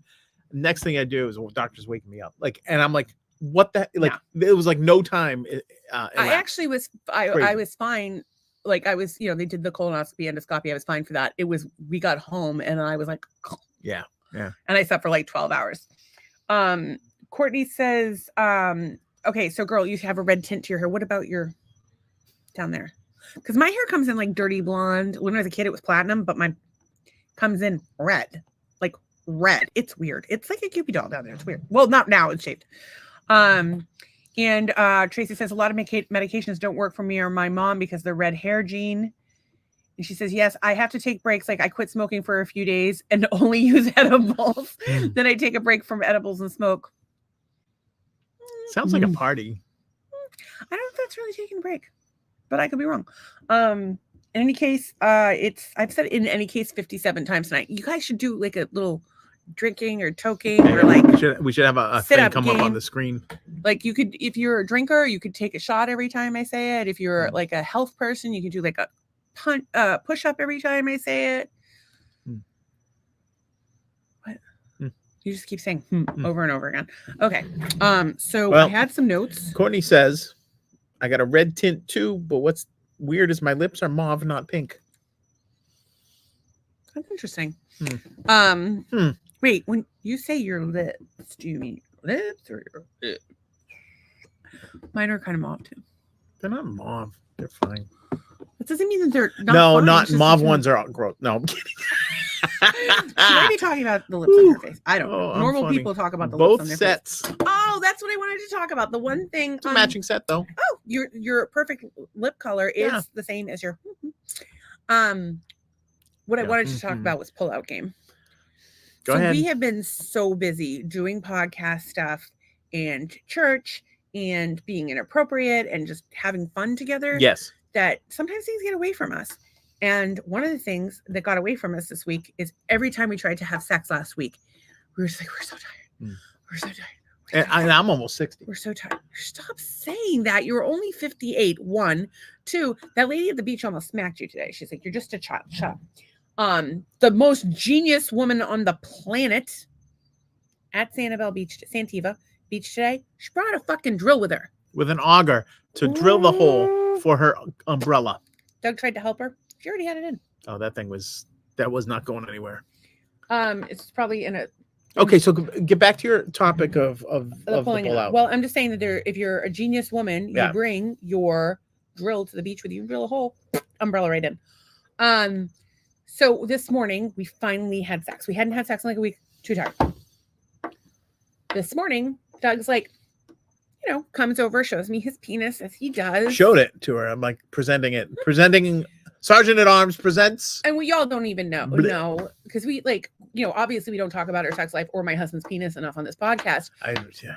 Next thing I do is the doctor's waking me up, and I'm like, what the It was like no time. I actually was I was fine. I was, they did the colonoscopy endoscopy. I was fine for that. We got home and I was like, yeah. And I slept for 12 hours. Courtney says, okay, so girl, you have a red tint to your hair. What about your down there? Because my hair comes in dirty blonde. When I was a kid, it was platinum, but mine comes in red, red. It's weird. It's like a Cupid doll down there. It's weird. Well, not now. It's shaved. And Tracy says, a lot of medications don't work for me or my mom because the red hair gene. And she says, yes, I have to take breaks. I quit smoking for a few days and only use edibles. Then I take a break from edibles and smoke. Sounds like a party. I don't know if that's really taking a break, but I could be wrong. In any case, I've said in any case 57 times tonight. You guys should do a little drinking or toking or we should have a thing come up on the screen. You could, if you're a drinker, you could take a shot every time I say it. If you're a health person, you could do a push up every time I say it. What? You just keep saying over and over again. Okay. So I had some notes. Courtney says, I got a red tint too, but what's weird is my lips are mauve, not pink. That's interesting. Wait, when you say your lips, do you mean your lips or your lips? Mine are kind of mauve too. They're not mauve. They're fine. That doesn't mean that they're not. No, fine. not mauve ones are all gross. No, I'm kidding. She might be talking about the lips on her face. I don't know. Normal people talk about the lips on their sets. Face. Oh, that's what I wanted to talk about. The one thing. It's a matching set, though. Oh, your perfect lip color is the same as your. What I wanted to talk about was pull-out game. Go ahead. We have been so busy doing podcast stuff and church and being inappropriate and just having fun together. Yes. That sometimes things get away from us. And one of the things that got away from us this week is every time we tried to have sex last week, we were just like, we're so tired. We're so tired. I'm almost 60. We're so tired. Stop saying that. You're only 58. 1, 2. That lady at the beach almost smacked you today. She's like, you're just a child. Shut up. The most genius woman on the planet at Sanibel Beach, Santiva Beach today, she brought a fucking drill with her. With an auger to drill the hole for her umbrella. Doug tried to help her. She already had it in. Oh, that was not going anywhere. It's probably in a Okay, so get back to your topic of the pulling it pull-out. Well, I'm just saying that if you're a genius woman, you Yeah. bring your drill to the beach with you, drill a hole, umbrella right in. So this morning we finally had sex. We hadn't had sex in like a week. Too tired. This morning, Doug's like, comes over, shows me his penis as he does. Showed it to her. I'm like presenting Sergeant at Arms presents. And we all don't even know, because we obviously we don't talk about our sex life or my husband's penis enough on this podcast.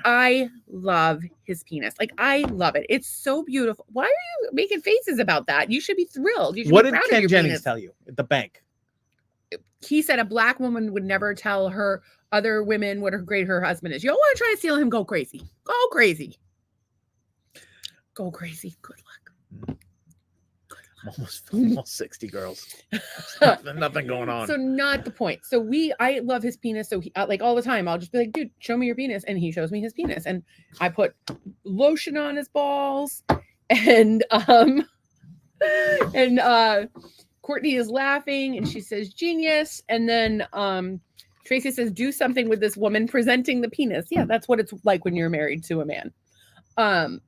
I love his penis. Like, I love it. It's so beautiful. Why are you making faces about that? You should be thrilled. You should What be did proud Ken of your Jennings penis. tell you at the bank? He said a black woman would never tell her other women what great her husband is. You don't want to try to steal him. Go crazy. Go crazy. Go crazy. Good luck. Almost 60 girls. Nothing going on. So not the point. So I love his penis. So he, like all the time, I'll just be like, dude, show me your penis. And he shows me his penis. And I put lotion on his balls. And Courtney is laughing and she says, genius. And then Tracy says, do something with this woman presenting the penis. Yeah, that's what it's like when you're married to a man. So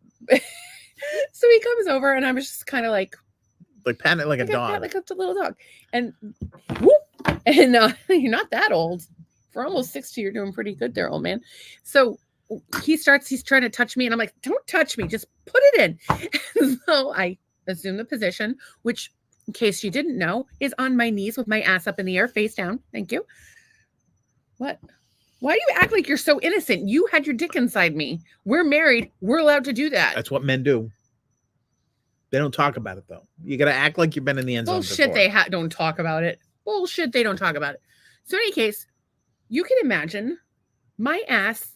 he comes over and I was just kind of like patting it like a dog. Like a little dog. And whoop, and you're not that old. For almost 60, you're doing pretty good there, old man. So he's trying to touch me and I'm like, don't touch me, just put it in. And so I assume the position, which in case you didn't know, is on my knees with my ass up in the air, face down. Thank you. What? Why do you act like you're so innocent? You had your dick inside me. We're married. We're allowed to do that. That's what men do. They don't talk about it, though. You got to act like you've been in the end zone Bullshit, before. they don't talk about it. Bullshit, they don't talk about it. So in any case, you can imagine my ass,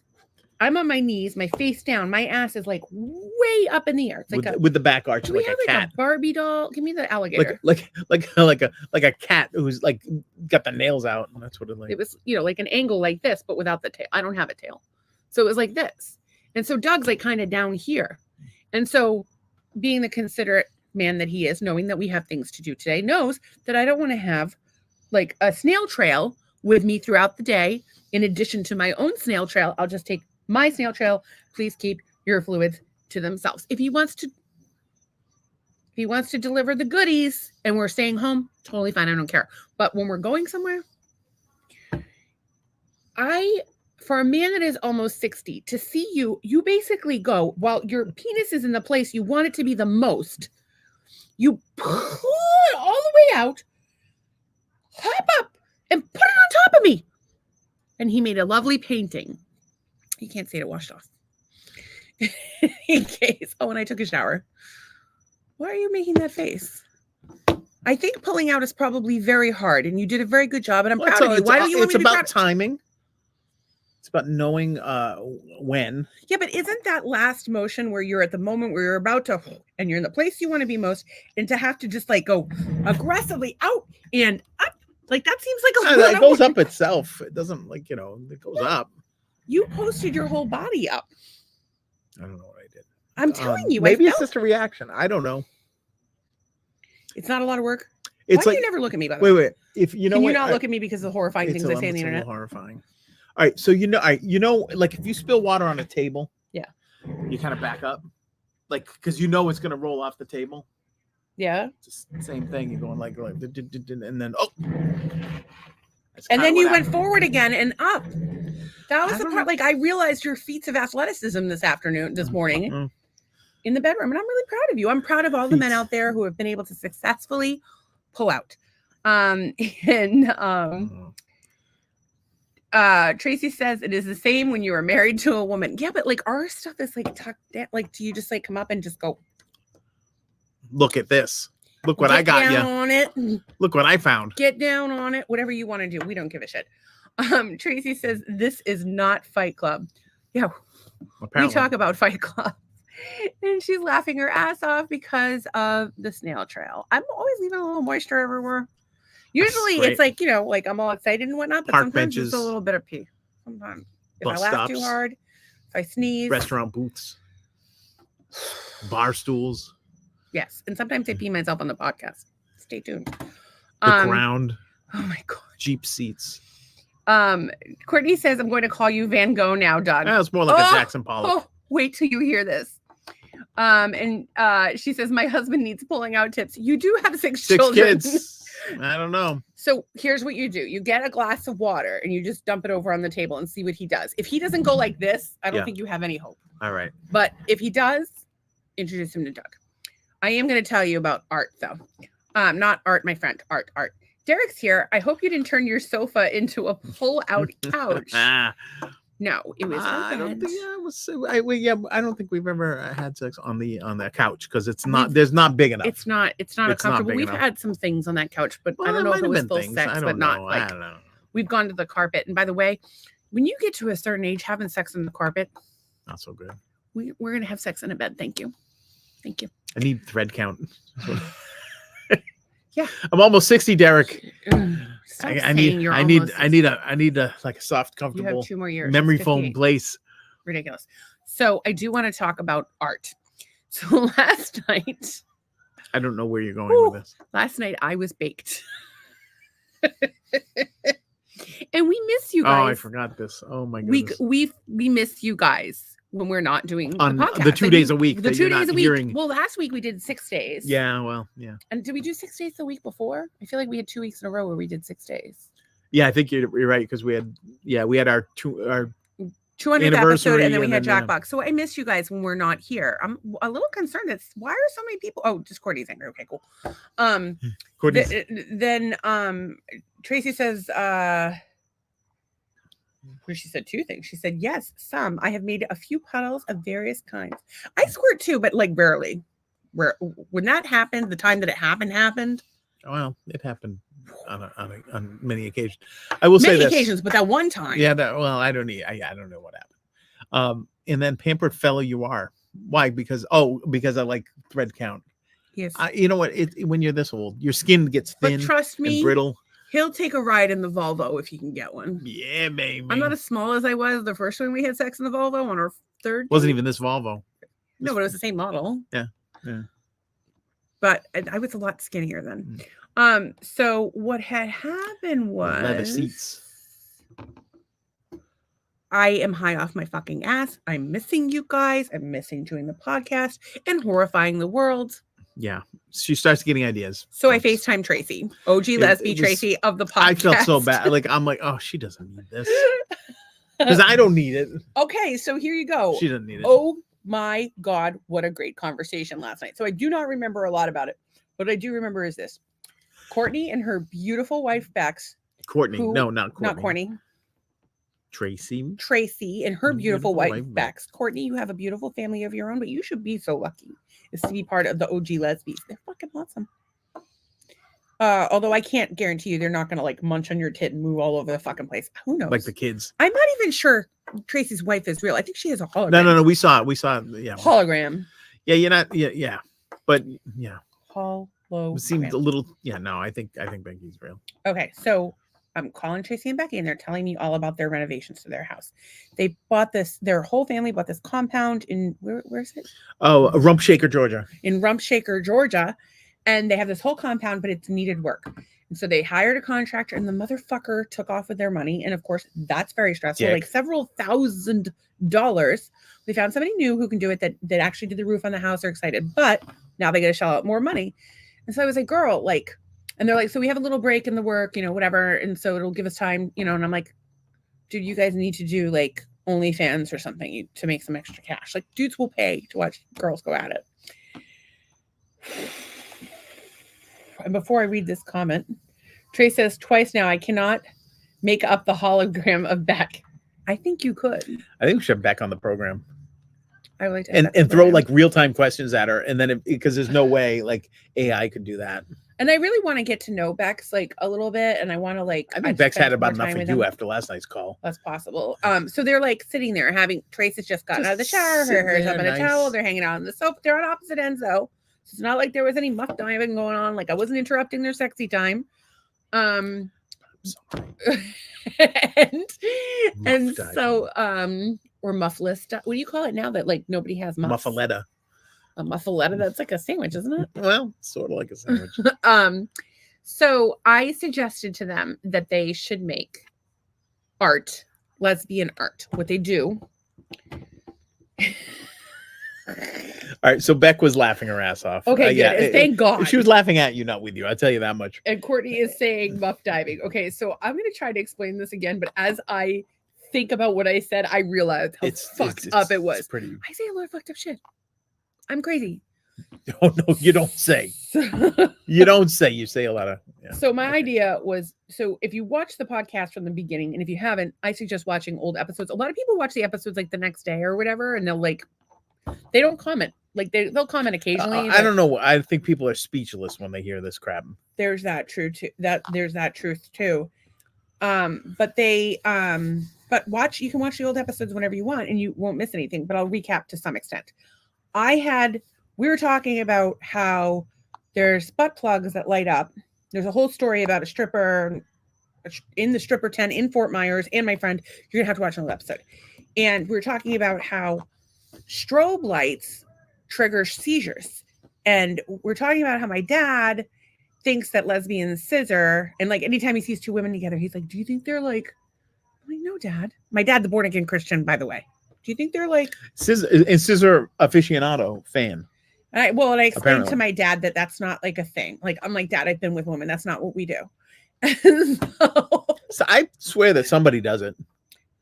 I'm on my knees, my face down. My ass is like way up in the air. It's like with the back arch, like a cat. A Barbie doll. Give me the alligator. Like a cat who's like got the nails out. And that's what it like. It was, like an angle like this, but without the tail. I don't have a tail. So it was like this. And so Doug's like kind of down here. And so being the considerate man that he is, knowing that we have things to do today, knows that I don't want to have like a snail trail with me throughout the day. In addition to my own snail trail, I'll just take my snail trail. Please keep your fluids to themselves. If he wants to deliver the goodies and we're staying home, totally fine. I don't care. But when we're going somewhere, for a man that is almost 60, to see you basically go, while your penis is in the place you want it to be the most, you pull it all the way out, hop up, and put it on top of me. And he made a lovely painting. You can't see it washed off. In case. Oh, and I took a shower. Why are you making that face? I think pulling out is probably very hard, and you did a very good job, and I'm proud of you. Why do you want me to be proud? It's about timing. It's about knowing when. Yeah, but isn't that last motion where you're at the moment where you're about to, and you're in the place you want to be most, and to have to just like go aggressively out and up, like that seems like a lot. It goes up itself. It doesn't it goes up. You posted your whole body up. I don't know what I did. I'm telling you. Maybe it's just a reaction. I don't know. It's not a lot of work. It's Why do you never look at me? By the way? Wait. If you know, can you not look at me because of the horrifying things I say on the internet? Horrifying. All right, so like if you spill water on a table, yeah, you kind of back up, like because it's gonna roll off the table. Yeah, it's the same thing. You're going like, and then and then you went forward again and up. That was the part. Like I realized your feats of athleticism this morning in the bedroom, and I'm really proud of you. I'm proud of all the men out there who have been able to successfully pull out. Tracy says it is the same when you are married to a woman. Yeah, but like our stuff is like tucked down. Like, do you just like come up and just go? Look at this. Look what I got you. On it. Look what I found. Get down on it. Whatever you want to do. We don't give a shit. Tracy says this is not Fight Club. Yeah, apparently. We talk about Fight Club. And she's laughing her ass off because of the snail trail. I'm always leaving a little moisture everywhere. Usually it's like, like I'm all excited and whatnot, but park sometimes benches, it's a little bit of pee. Sometimes if I laugh stops, too hard, if I sneeze. Restaurant booths. Bar stools. Yes. And sometimes I pee myself on the podcast. Stay tuned. The ground. Oh my God. Jeep seats. Courtney says, I'm going to call you Van Gogh now, Doug. It's more like a Jackson Pollock. Oh, wait till you hear this. And she says, my husband needs pulling out tips. You do have six children. Kids. I don't know. So here's what you do. You get a glass of water and you just dump it over on the table and see what he does. If he doesn't go like this, I don't think you have any hope. All right. But if he does, introduce him to Doug. I am going to tell you about Art, though. Not Art, my friend. Art. Derek's here. I hope you didn't turn your sofa into a pull-out couch. No, it was. I don't think I was. I don't think we've ever had sex on the couch because it's not. There's not big enough. It's not a comfortable. We've had some things on that couch, but I don't know if it was full sex, but not like. I don't know. We've gone to the carpet, and by the way, when you get to a certain age, having sex on the carpet, not so good. We're gonna have sex in a bed. Thank you. I need thread count. Yeah, I'm almost 60, Derek. I need a like a soft, comfortable. You have 2 more years. Memory foam place. Ridiculous. So I do want to talk about Art. So last night, I don't know where you're going with this. Last night I was baked, and we miss you guys. Oh, I forgot this. Oh my goodness. We miss you guys when we're not doing on the podcast. The 2 days a week. The 2 days a week. Well, last week we did 6 days. Yeah. Well, yeah. And did we do 6 days the week before? I feel like we had 2 weeks in a row where we did 6 days. Yeah, I think you're right because we had our 200th episode and then we had Jackbox. So I miss you guys when we're not here. I'm a little concerned that why are so many people? Oh, just Courtney's angry. Okay, cool. Then Tracy says she said 2 things. She said, yes, some. I have made a few puddles of various kinds. I squirt too, but like rarely. When that happened, the time that it happened. Well, it happened on many occasions. I will say many occasions, but that one time. Yeah. I don't know what happened. And then pampered fellow you are. Why? Because I like thread count. Yes. You know what? When you're this old, your skin gets thin. But trust me, and brittle. He'll take a ride in the Volvo if he can get one. Yeah, baby. I'm not as small as I was the first time we had sex in the Volvo on our third. Wasn't even this Volvo. No, but it was the same model. Yeah. But I was a lot skinnier then. So what had happened was leather seats. I am high off my fucking ass. I'm missing you guys. I'm missing doing the podcast and horrifying the world. Yeah. She starts getting ideas. So I FaceTime Tracy, OG lesbian Tracy of the podcast. I felt so bad. Like, I'm like, oh, she doesn't need this. Because I don't need it. Okay, so here you go. She doesn't need it. Oh my God, what a great conversation last night. So I do not remember a lot about it. What I do remember is this. Courtney and her beautiful wife, Bex. Courtney. No, not Courtney. Not Courtney. Tracy and her beautiful wife, Bex. Courtney, you have a beautiful family of your own, but you should be so lucky is to be part of the OG lesbians. They're fucking awesome. Although I can't guarantee you they're not going to like munch on your tit and move all over the fucking place. Who knows? Like the kids. I'm not even sure Tracy's wife is real. I think she has a hologram. No. We saw it. Yeah. Hologram. Yeah, you're not. Yeah. But yeah. Hologram. It seems a little. Yeah. No, I think Becky's real. Okay, so I'm calling Tracy and Becky, and they're telling me all about their renovations to their house. They bought this. Their whole family bought this compound in where is it? Oh, Rumpshaker, Georgia. In Rumpshaker, Georgia. And they have this whole compound, but it's needed work. And so they hired a contractor and the motherfucker took off with their money. And of course, that's very stressful, like several $1,000s. We found somebody new who can do it that actually did the roof on the house. They're excited, but now they got to shell out more money. And so I was like, girl, like, and they're like, so we have a little break in the work, whatever. And so it'll give us time, and I'm like, dude, you guys need to do like OnlyFans or something to make some extra cash. Like dudes will pay to watch girls go at it. And before I read this comment, Trey says twice now, I cannot make up the hologram of Beck. I think you could. I think we should have Beck on the program. I would like to and throw like real-time questions at her. And then because there's no way like AI could do that. And I really want to get to know Bex like a little bit. And I want to like, I think Bex had about enough for you after last night's call. That's possible. So they're like sitting there Trace has just gotten out of the shower. Her hair's up in a towel. They're hanging out on the sofa. They're on opposite ends though. It's not like there was any muff diving going on. Like I wasn't interrupting their sexy time. And so or muffless. What do you call it now that like nobody has muffs? Muffaletta. A muffaletta. That's like a sandwich, isn't it? Well, sort of like a sandwich. So I suggested to them that they should make art, lesbian art. What they do. All right, so Beck was laughing her ass off. Okay, good. Thank God. She was laughing at you, not with you. I'll tell you that much. And Courtney is saying muff diving. Okay, so I'm going to try to explain this again, but as I think about what I said, I realized how fucked up it was. Pretty... I say a lot of fucked up shit. I'm crazy. Oh, no, you don't say. You don't say. You say a lot of... Yeah. So my idea was, so if you watch the podcast from the beginning, and if you haven't, I suggest watching old episodes. A lot of people watch the episodes like the next day or whatever, and they'll like, they don't comment. Like they'll comment occasionally. I don't know. I think people are speechless when they hear this crap. There's that true too. There's that truth too. But they but you can watch the old episodes whenever you want and you won't miss anything. But I'll recap to some extent. We were talking about how there's butt plugs that light up. There's a whole story about a stripper in the stripper tent in Fort Myers, and my friend, you're gonna have to watch another episode. And we were talking about how strobe lights trigger seizures. And we're talking about how my dad thinks that lesbians scissor, and like anytime he sees two women together, he's like, do you think they're like, I'm like, no, Dad. My dad's the born again Christian, by the way. Do you think they're like scissor aficionado fan? And I explained to my dad that that's not like a thing. Like, I'm like, Dad, I've been with women. That's not what we do. So I swear that somebody does it.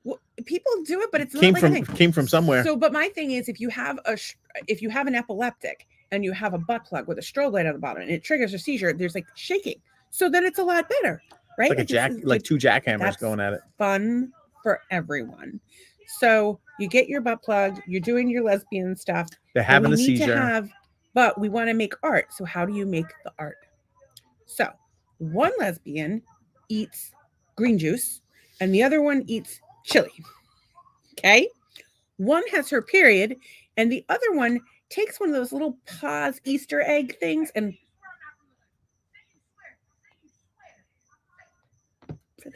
Well, people do it, but it's came not like came from somewhere. So, but my thing is, if you have an epileptic and you have a butt plug with a strobe light on the bottom and it triggers a seizure, there's like shaking. So then it's a lot better, right? Like two jackhammers going at it. Fun for everyone. So you get your butt plug, you're doing your lesbian stuff. They're having a seizure. But we want to make art. So how do you make the art? So one lesbian eats green juice and the other one eats chili. Okay. One has her period and the other one takes one of those little pause Easter egg things and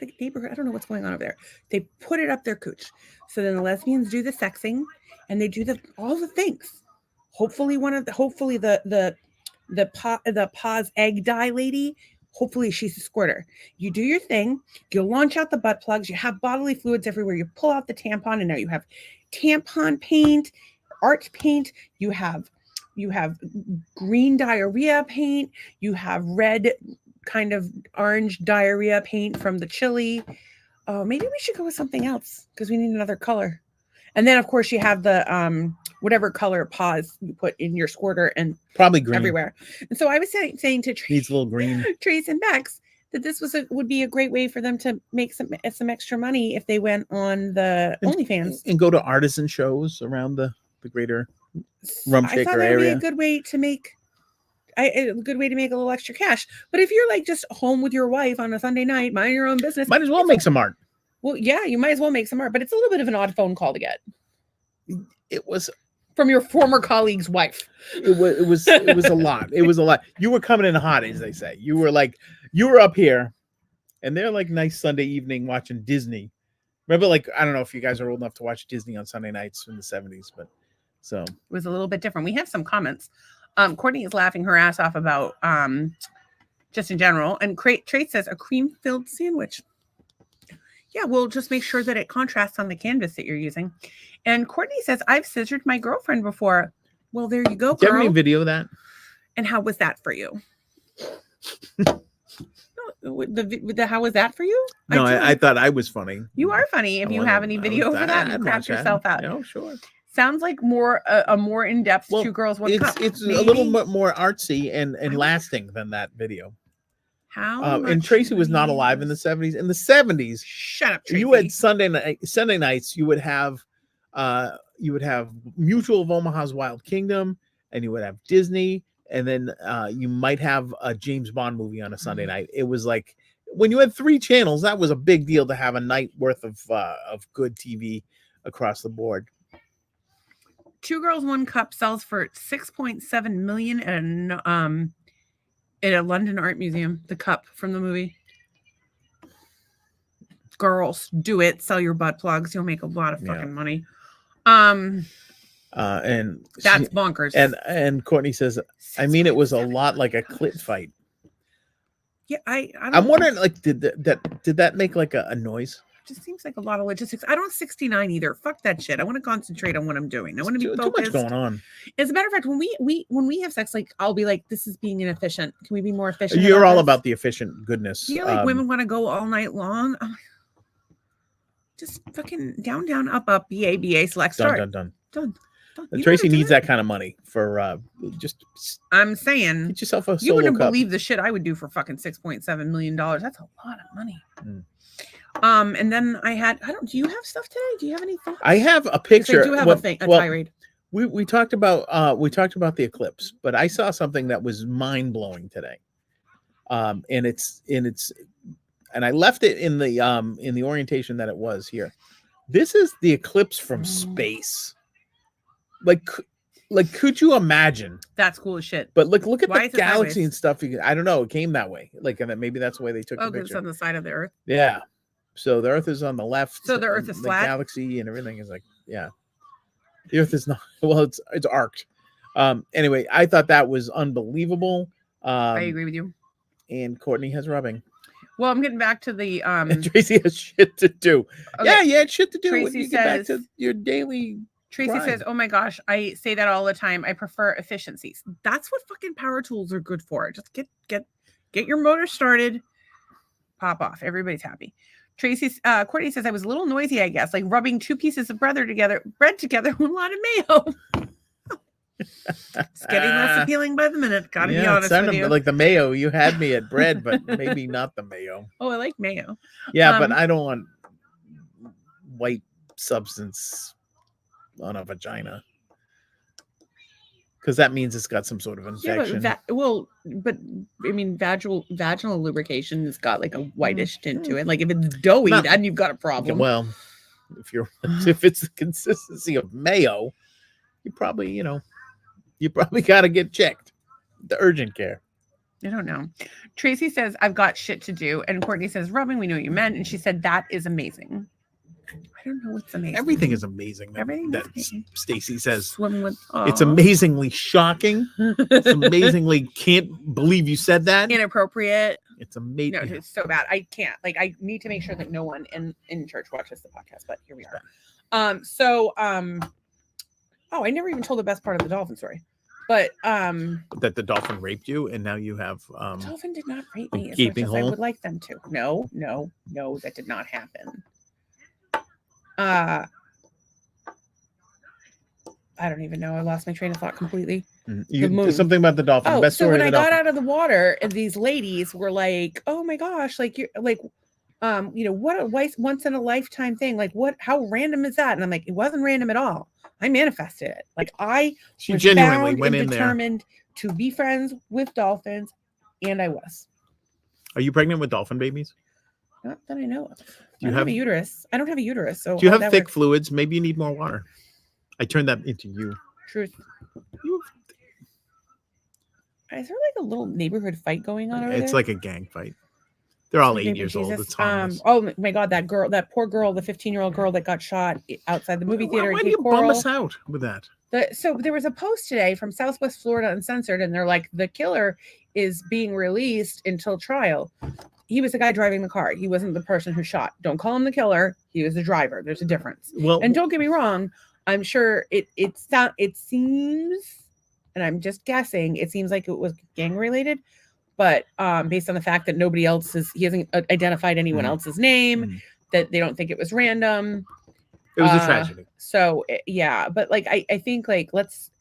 the neighborhood. I don't know what's going on over there. They put it up their cooch. So then the lesbians do the sexing and they do all the things. Hopefully the pause egg dye lady, hopefully she's a squirter. You do your thing, you launch out the butt plugs, you have bodily fluids everywhere, you pull out the tampon, and now you have tampon paint, art paint, you have green diarrhea paint, you have red kind of orange diarrhea paint from the chili. Maybe we should go with something else because we need another color. And then of course you have the whatever color pause you put in your squirter and probably green everywhere. And so I was saying to needs a little green. Trace and Bex that this would be a great way for them to make some extra money if they went on the OnlyFans and go to artisan shows around the greater rum shaker area. Be a good way to make a little extra cash. But if you're like just home with your wife on a Sunday night, mind your own business, might as well make some art. Well, yeah, you might as well make some art, but it's a little bit of an odd phone call to get. It was from your former colleague's wife. It was a lot. It was a lot. You were coming in hot, as they say. You were up here, and they're like nice Sunday evening watching Disney. Remember, like, I don't know if you guys are old enough to watch Disney on Sunday nights in the 70s, but so it was a little bit different. We have some comments. Courtney is laughing her ass off about just in general. And Trace says a cream-filled sandwich. Yeah, we'll just make sure that it contrasts on the canvas that you're using. And Courtney says, I've scissored my girlfriend before. Well, there you go, girl. Do you have any video of that? And how was that for you? How was that for you? No, I thought I was funny. You are funny. If you have any video for that, you craft yourself out. No, sure. Sounds like a more in-depth two girls, one cup. It's maybe a little bit more artsy and lasting than that video. How? And Tracy was not alive in the 70s. In the 70s, shut up, Tracy. You had Sunday nights. You would have Mutual of Omaha's Wild Kingdom, and you would have Disney, and then you might have a James Bond movie on a Sunday night. It was like when you had 3 channels, that was a big deal to have a night worth of good TV across the board. Two Girls, One Cup sells for $6.7 million at a London art museum. The cup from the movie. Girls, do it. Sell your butt plugs. You'll make a lot of fucking money. And that's bonkers. And Courtney says, I mean, it was a lot like a clit fight. Yeah, I'm wondering, like, did that make like a noise? just seems like a lot of logistics. I don't 69 either. Fuck that shit. I want to concentrate on what I'm doing. I want to be focused. Too much going on. As a matter of fact, when we have sex, like I'll be like, this is being inefficient. Can we be more efficient? You're all about the efficient goodness. You know, like women want to go all night long. Oh, just fucking down, down, up, up, BA, select, start. Done. You Tracy needs that kind of money for just. I'm saying, get yourself a you solo wouldn't cup. believe the shit I would do for fucking $6.7 million. That's a lot of money. And then do you have stuff today? Do you have any thoughts? I have a picture. I do have a tirade. We talked about the eclipse, but I saw something that was mind blowing today. And I left it in the orientation that it was here. This is the eclipse from space. Like, could you imagine? That's cool as shit. But look at Why the galaxy and stuff. I don't know. It came that way. Like, and then maybe that's the way they took the because picture. it's on the side of the Earth. Yeah. So the Earth is on the left. So the Earth is flat. The galaxy and everything is like, yeah. The Earth is not. Well, it's arced. Anyway, I thought that was unbelievable. I agree with you. And Courtney has rubbing. Well, I'm getting back to the And Tracy has shit to do. Okay. Yeah, it's shit to do. Tracy when you get back says- to your daily. Tracy grind. says, "Oh my gosh, I say that all the time. I prefer efficiencies. That's what fucking power tools are good for. Just get your motor started, pop off. Everybody's happy." Courtney says, "I was a little noisy, I guess, like rubbing two pieces of bread together with a lot of mayo." It's getting less appealing by the minute. Gotta be honest with you. Like the mayo. You had me at bread, but maybe not the mayo. Oh, I like mayo. Yeah, but I don't want white substance on a vagina, because that means it's got some sort of infection. Yeah, but I mean, vaginal lubrication has got like a whitish tint to it. Like if it's doughy, then you've got a problem. Well, if it's the consistency of mayo, you probably got to get checked. The urgent care. I don't know. Tracy says, "I've got shit to do," and Courtney says, "Rubbing, we know what you meant," and she said, "That is amazing." I don't know what's amazing. Everything is amazing. Everything that Stacy says. Swimming with. It's amazingly shocking. It's amazingly can't believe you said that. Inappropriate. It's amazing. No, it's so bad. I can't. Like, I need to make sure that no one in church watches the podcast. But here we are. Oh, I never even told the best part of the dolphin story. But that the dolphin raped you, and now you have dolphin did not rape me as gaping much as I hole? would like them to. No, that did not happen. I don't even know. I lost my train of thought completely. Something about the dolphin. Oh, Best so story when of I the got dolphin. out of the water, and these ladies were like, "Oh my gosh, like you're like, what a once in a lifetime thing. Like, how random is that?" And I'm like, it wasn't random at all. I manifested it. Like She was genuinely bound went and in there. determined to be friends with dolphins, and I was. Are you pregnant with dolphin babies? Not that I know of. Do I you don't have a uterus. I don't have a uterus. So Do you how have that thick work? fluids? Maybe you need more water. I turned that into you. Truth. Is there like a little neighborhood fight going on over there? It's like a gang fight. They're all 8 Baby years old. Jesus. It's harmless. Oh my God, that poor girl, the 15-year-old girl that got shot outside the movie theater. Why in do you Cape bum Coral. us out with that? So there was a post today from Southwest Florida Uncensored, and they're like, the killer is being released until trial. He was the guy driving the car. He wasn't the person who shot. Don't call him the killer. He was the driver. There's a difference. Well, And don't get me wrong. I'm sure it seems, and I'm just guessing, it seems like it was gang related, but based on the fact that he hasn't identified anyone else's name, that they don't think it was random. it was a tragedy. So yeah, but like I think like let's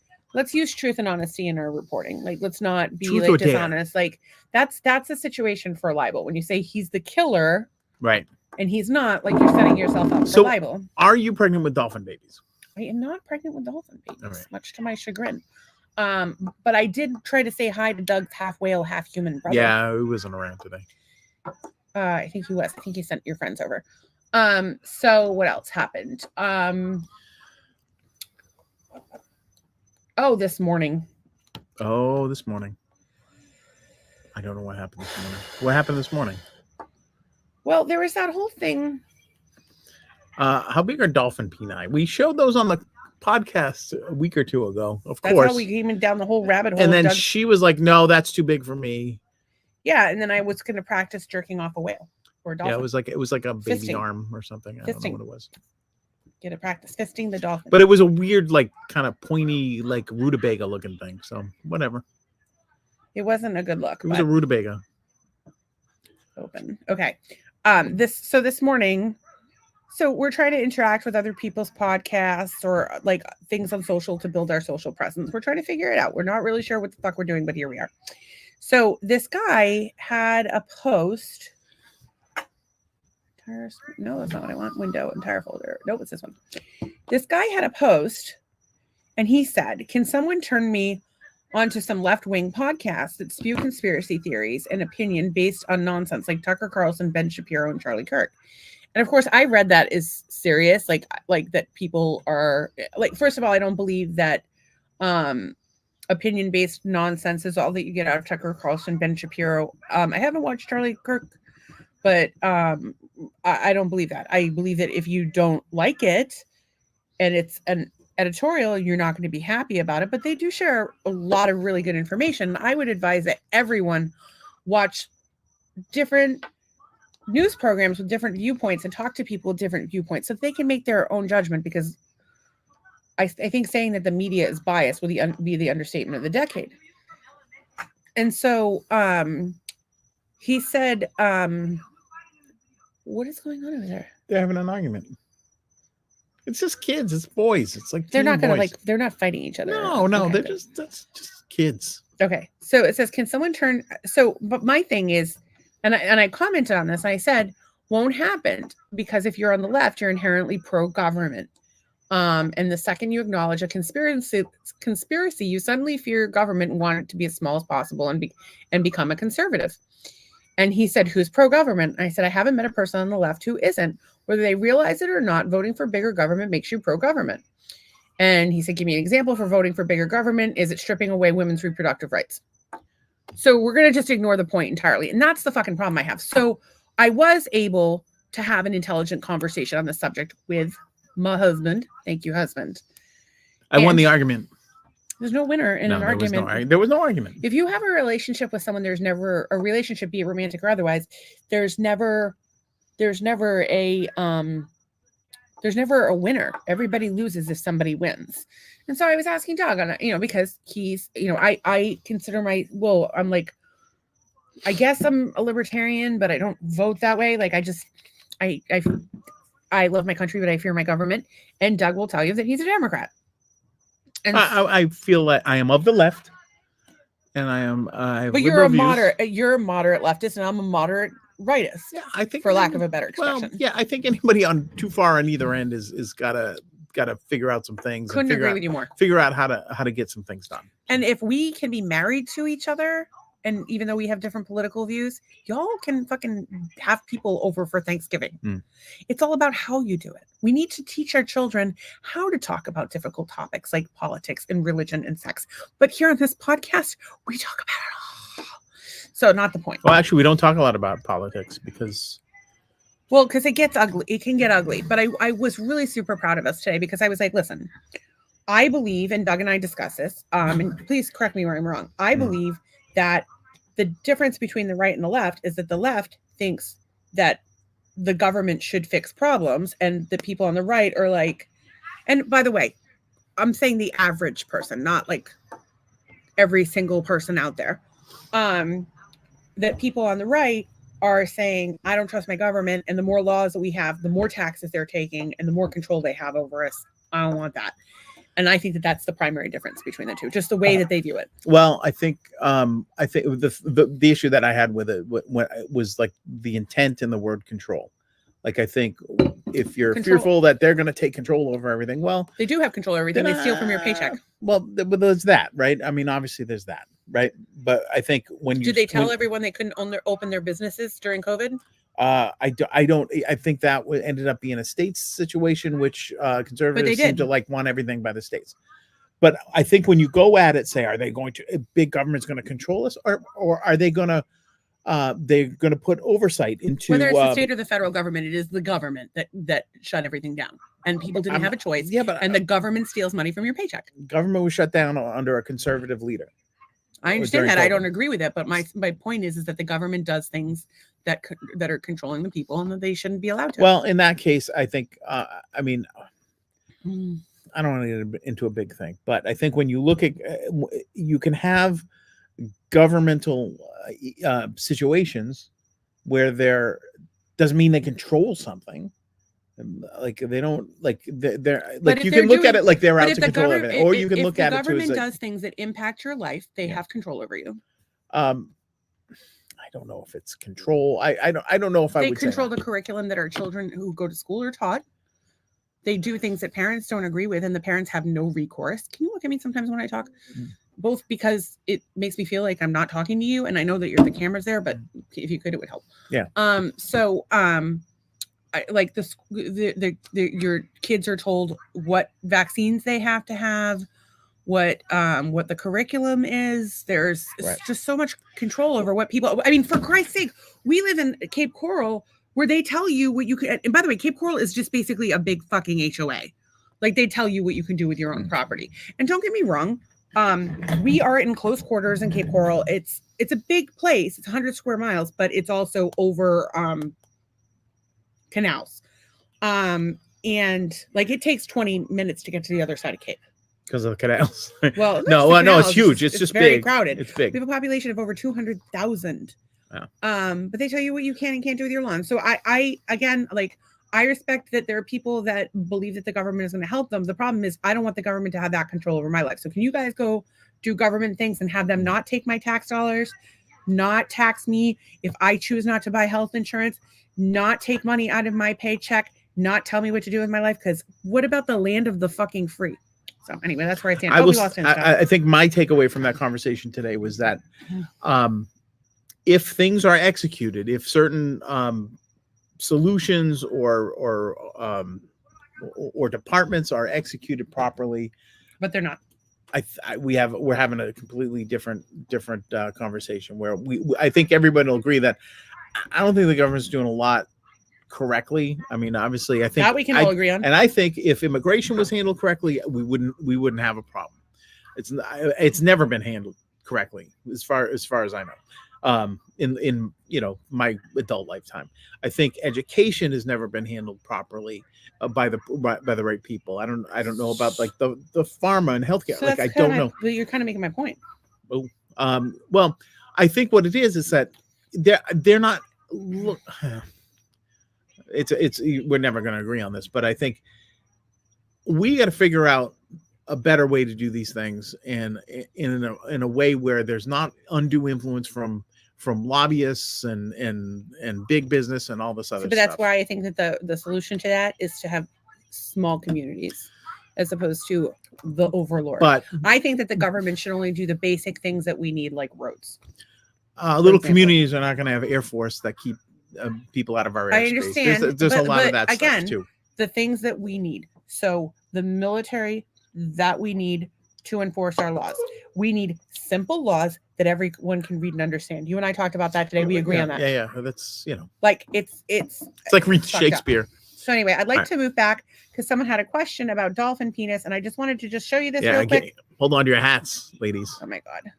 use truth and honesty in our reporting. Like let's not be Truth or like dare. dishonest. Like that's a situation for libel. When you say he's the killer Right. and he's not, like you're setting yourself up for So- libel. Are you pregnant with dolphin babies? I am not pregnant with dolphin babies, All right. much to my chagrin. But I did try to say hi to Doug's half whale, half human brother. Yeah, he wasn't around today. I think he was. I think he sent your friends over. So what else happened? This morning. Oh, this morning. I don't know what happened this morning. What happened this morning? Well, there was that whole thing. How big are dolphin peni? We showed those on the podcast a week or two ago, of That's course. how we came down the whole rabbit hole. And of then Doug. she was like, no, that's too big for me. Yeah, and then I was going to practice jerking off a whale. poor Yeah, dolphin. it was like a baby Fisting. arm or something. I don't know Fisting. what it was. Get a practice fisting the dolphin. But it was a weird, like kind of pointy, like rutabaga looking thing. So whatever. It wasn't a good look. It was a rutabaga. Open. Okay. This morning, so we're trying to interact with other people's podcasts or like things on social to build our social presence. We're trying to figure it out. We're not really sure what the fuck we're doing, but here we are. So this guy had a post. No, that's not what I want. Window, entire folder. Nope, it's this one. This guy had a post and he said, "Can someone turn me onto some left-wing podcasts that spew conspiracy theories and opinion based on nonsense like Tucker Carlson, Ben Shapiro, and Charlie Kirk?" And of course, I read that as serious, like that people are like, first of all, I don't believe that opinion-based nonsense is all that you get out of Tucker Carlson, Ben Shapiro. I haven't watched Charlie Kirk, but I don't believe that. I believe that if you don't like it and it's an editorial, you're not going to be happy about it, but they do share a lot of really good information. I would advise that everyone watch different news programs with different viewpoints and talk to people with different viewpoints so they can make their own judgment, because I think saying that the media is biased will be the understatement of the decade. And so he said, what is going on over there? They're having an argument. It's just kids. It's boys. It's like they're not boys. they're not fighting each other. No, okay. That's just kids. Okay. So it says, can someone turn? So, but my thing is, and I commented on this. I said, won't happen, because if you're on the left, you're inherently pro-government. And the second you acknowledge a conspiracy, you suddenly fear government and want it to be as small as possible and become a conservative. And he said, who's pro-government? I said, I haven't met a person on the left who isn't. Whether they realize it or not, voting for bigger government makes you pro-government. And he said, give me an example for voting for bigger government. Is it stripping away women's reproductive rights? So we're going to just ignore the point entirely. And that's the fucking problem I have. So I was able to have an intelligent conversation on the subject with my husband. Thank you, husband. I won the argument. There's no winner in an argument. There was no argument. If you have a relationship with someone, there's never a relationship, be it romantic or otherwise. There's never a winner. Everybody loses if somebody wins. And so I was asking Doug on, because he's, I consider I'm like, I guess I'm a libertarian, but I don't vote that way. Like I love my country, but I fear my government. And Doug will tell you that he's a Democrat. And I feel like I am of the left, and I am. But you're a moderate. You're a moderate leftist, and I'm a moderate rightist. Yeah, I think, for lack of a better expression. Well, yeah, I think anybody on too far on either end is gotta figure out some things. Couldn't agree with you more. Figure out how to get some things done. And if we can be married to each other, and even though we have different political views, y'all can fucking have people over for Thanksgiving. It's all about how you do it. We need to teach our children how to talk about difficult topics like politics and religion and sex. But here on this podcast, we talk about it all. So not the point. Well, actually, we don't talk a lot about politics because it gets ugly. It can get ugly. But I was really super proud of us today, because I was like, listen, I believe, and Doug and I discuss this, and please correct me where I'm wrong. I believe that the difference between the right and the left is that the left thinks that the government should fix problems, and the people on the right are like, and by the way, I'm saying the average person, not like every single person out there, that people on the right are saying, I don't trust my government, and the more laws that we have, the more taxes they're taking and the more control they have over us. I don't want that. And I think that that's the primary difference between the two, just the way that they view it. Well, I think the issue that I had with it was like the intent in the word control. Like, I think if you're fearful that they're going to take control over everything, well, they do have control over everything. They steal from your paycheck. Well, there's that, right? I mean, obviously there's that, right? But I think did they tell everyone they couldn't open their businesses during COVID? I think that ended up being a state's situation, which conservatives seem to like want everything by the states. But I think when you go at it, say, are they going to big government's going to control us, or are they going to they're going to put oversight into whether it's the state or the federal government? It is the government that shut everything down, and people didn't have a choice. Yeah, but the government steals money from your paycheck. Government was shut down under a conservative leader. I understand that. I don't agree with it, but my point is that the government does things that are controlling the people, and that they shouldn't be allowed to. Well, in that case, I think, I mean, Mm. I don't want to get into a big thing, but I think when you look at, you can have governmental situations where there doesn't mean they control something. Like they don't like they're like you can look at it like they're out to control everything, or you can look at it too as government does things that impact your life, they have control over you. I don't know if it's control. I don't know if I would control the curriculum that our children who go to school are taught. They do things that parents don't agree with, and the parents have no recourse. Can you look at me sometimes when I talk? Both because it makes me feel like I'm not talking to you, and I know that the camera's there, but if you could, it would help. Yeah. Like your kids are told what vaccines they have to have, what the curriculum is. There's just so much control over what people. I mean, for Christ's sake, we live in Cape Coral where they tell you what you can. And by the way, Cape Coral is just basically a big fucking HOA. Like they tell you what you can do with your own property. And don't get me wrong, we are in close quarters in Cape Coral. It's a big place. It's 100 square miles, but it's also over canals. And like it takes 20 minutes to get to the other side of Cape. Because of the canals. Well, no, it's huge. It's just very big. Crowded. It's big. We have a population of over 200,000. Yeah. But they tell you what you can and can't do with your lawn. So I again, like, I respect that there are people that believe that the government is going to help them. The problem is I don't want the government to have that control over my life. So can you guys go do government things and have them not take my tax dollars, not tax me if I choose not to buy health insurance, not take money out of my paycheck, not tell me what to do with my life? Because what about the land of the fucking free? So anyway, that's where I stand. I think my takeaway from that conversation today was that if things are executed, if certain solutions or departments are executed properly, but they're not. We're having a completely different conversation where I think everybody will agree that I don't think the government's doing a lot correctly. I mean, obviously, I think that we can all agree on. And I think if immigration was handled correctly, we wouldn't have a problem. It's never been handled correctly as far as I know. In my adult lifetime, I think education has never been handled properly by the right people. I don't know about like the pharma and healthcare. So like I don't know. But you're kind of making my point. Well, I think what it is that they're not. Look, it's we're never going to agree on this, but I think we got to figure out a better way to do these things, and in a way where there's not undue influence from lobbyists and big business and all this other stuff. But that's why I think that the solution to that is to have small communities as opposed to the overlord. But I think that the government should only do the basic things that we need, like roads. Little communities are not going to have Air Force that keep people out of our airspace. I understand. There's a lot of that again, stuff too. The things that we need. So the military that we need to enforce our laws. We need simple laws that everyone can read and understand. You and I talked about that today. We agree on that. Yeah. That's like it's like reading Shakespeare. Up. So anyway, I'd like to move back because someone had a question about dolphin penis, and I just wanted to just show you this real quick. Hold on to your hats, ladies. Oh my God.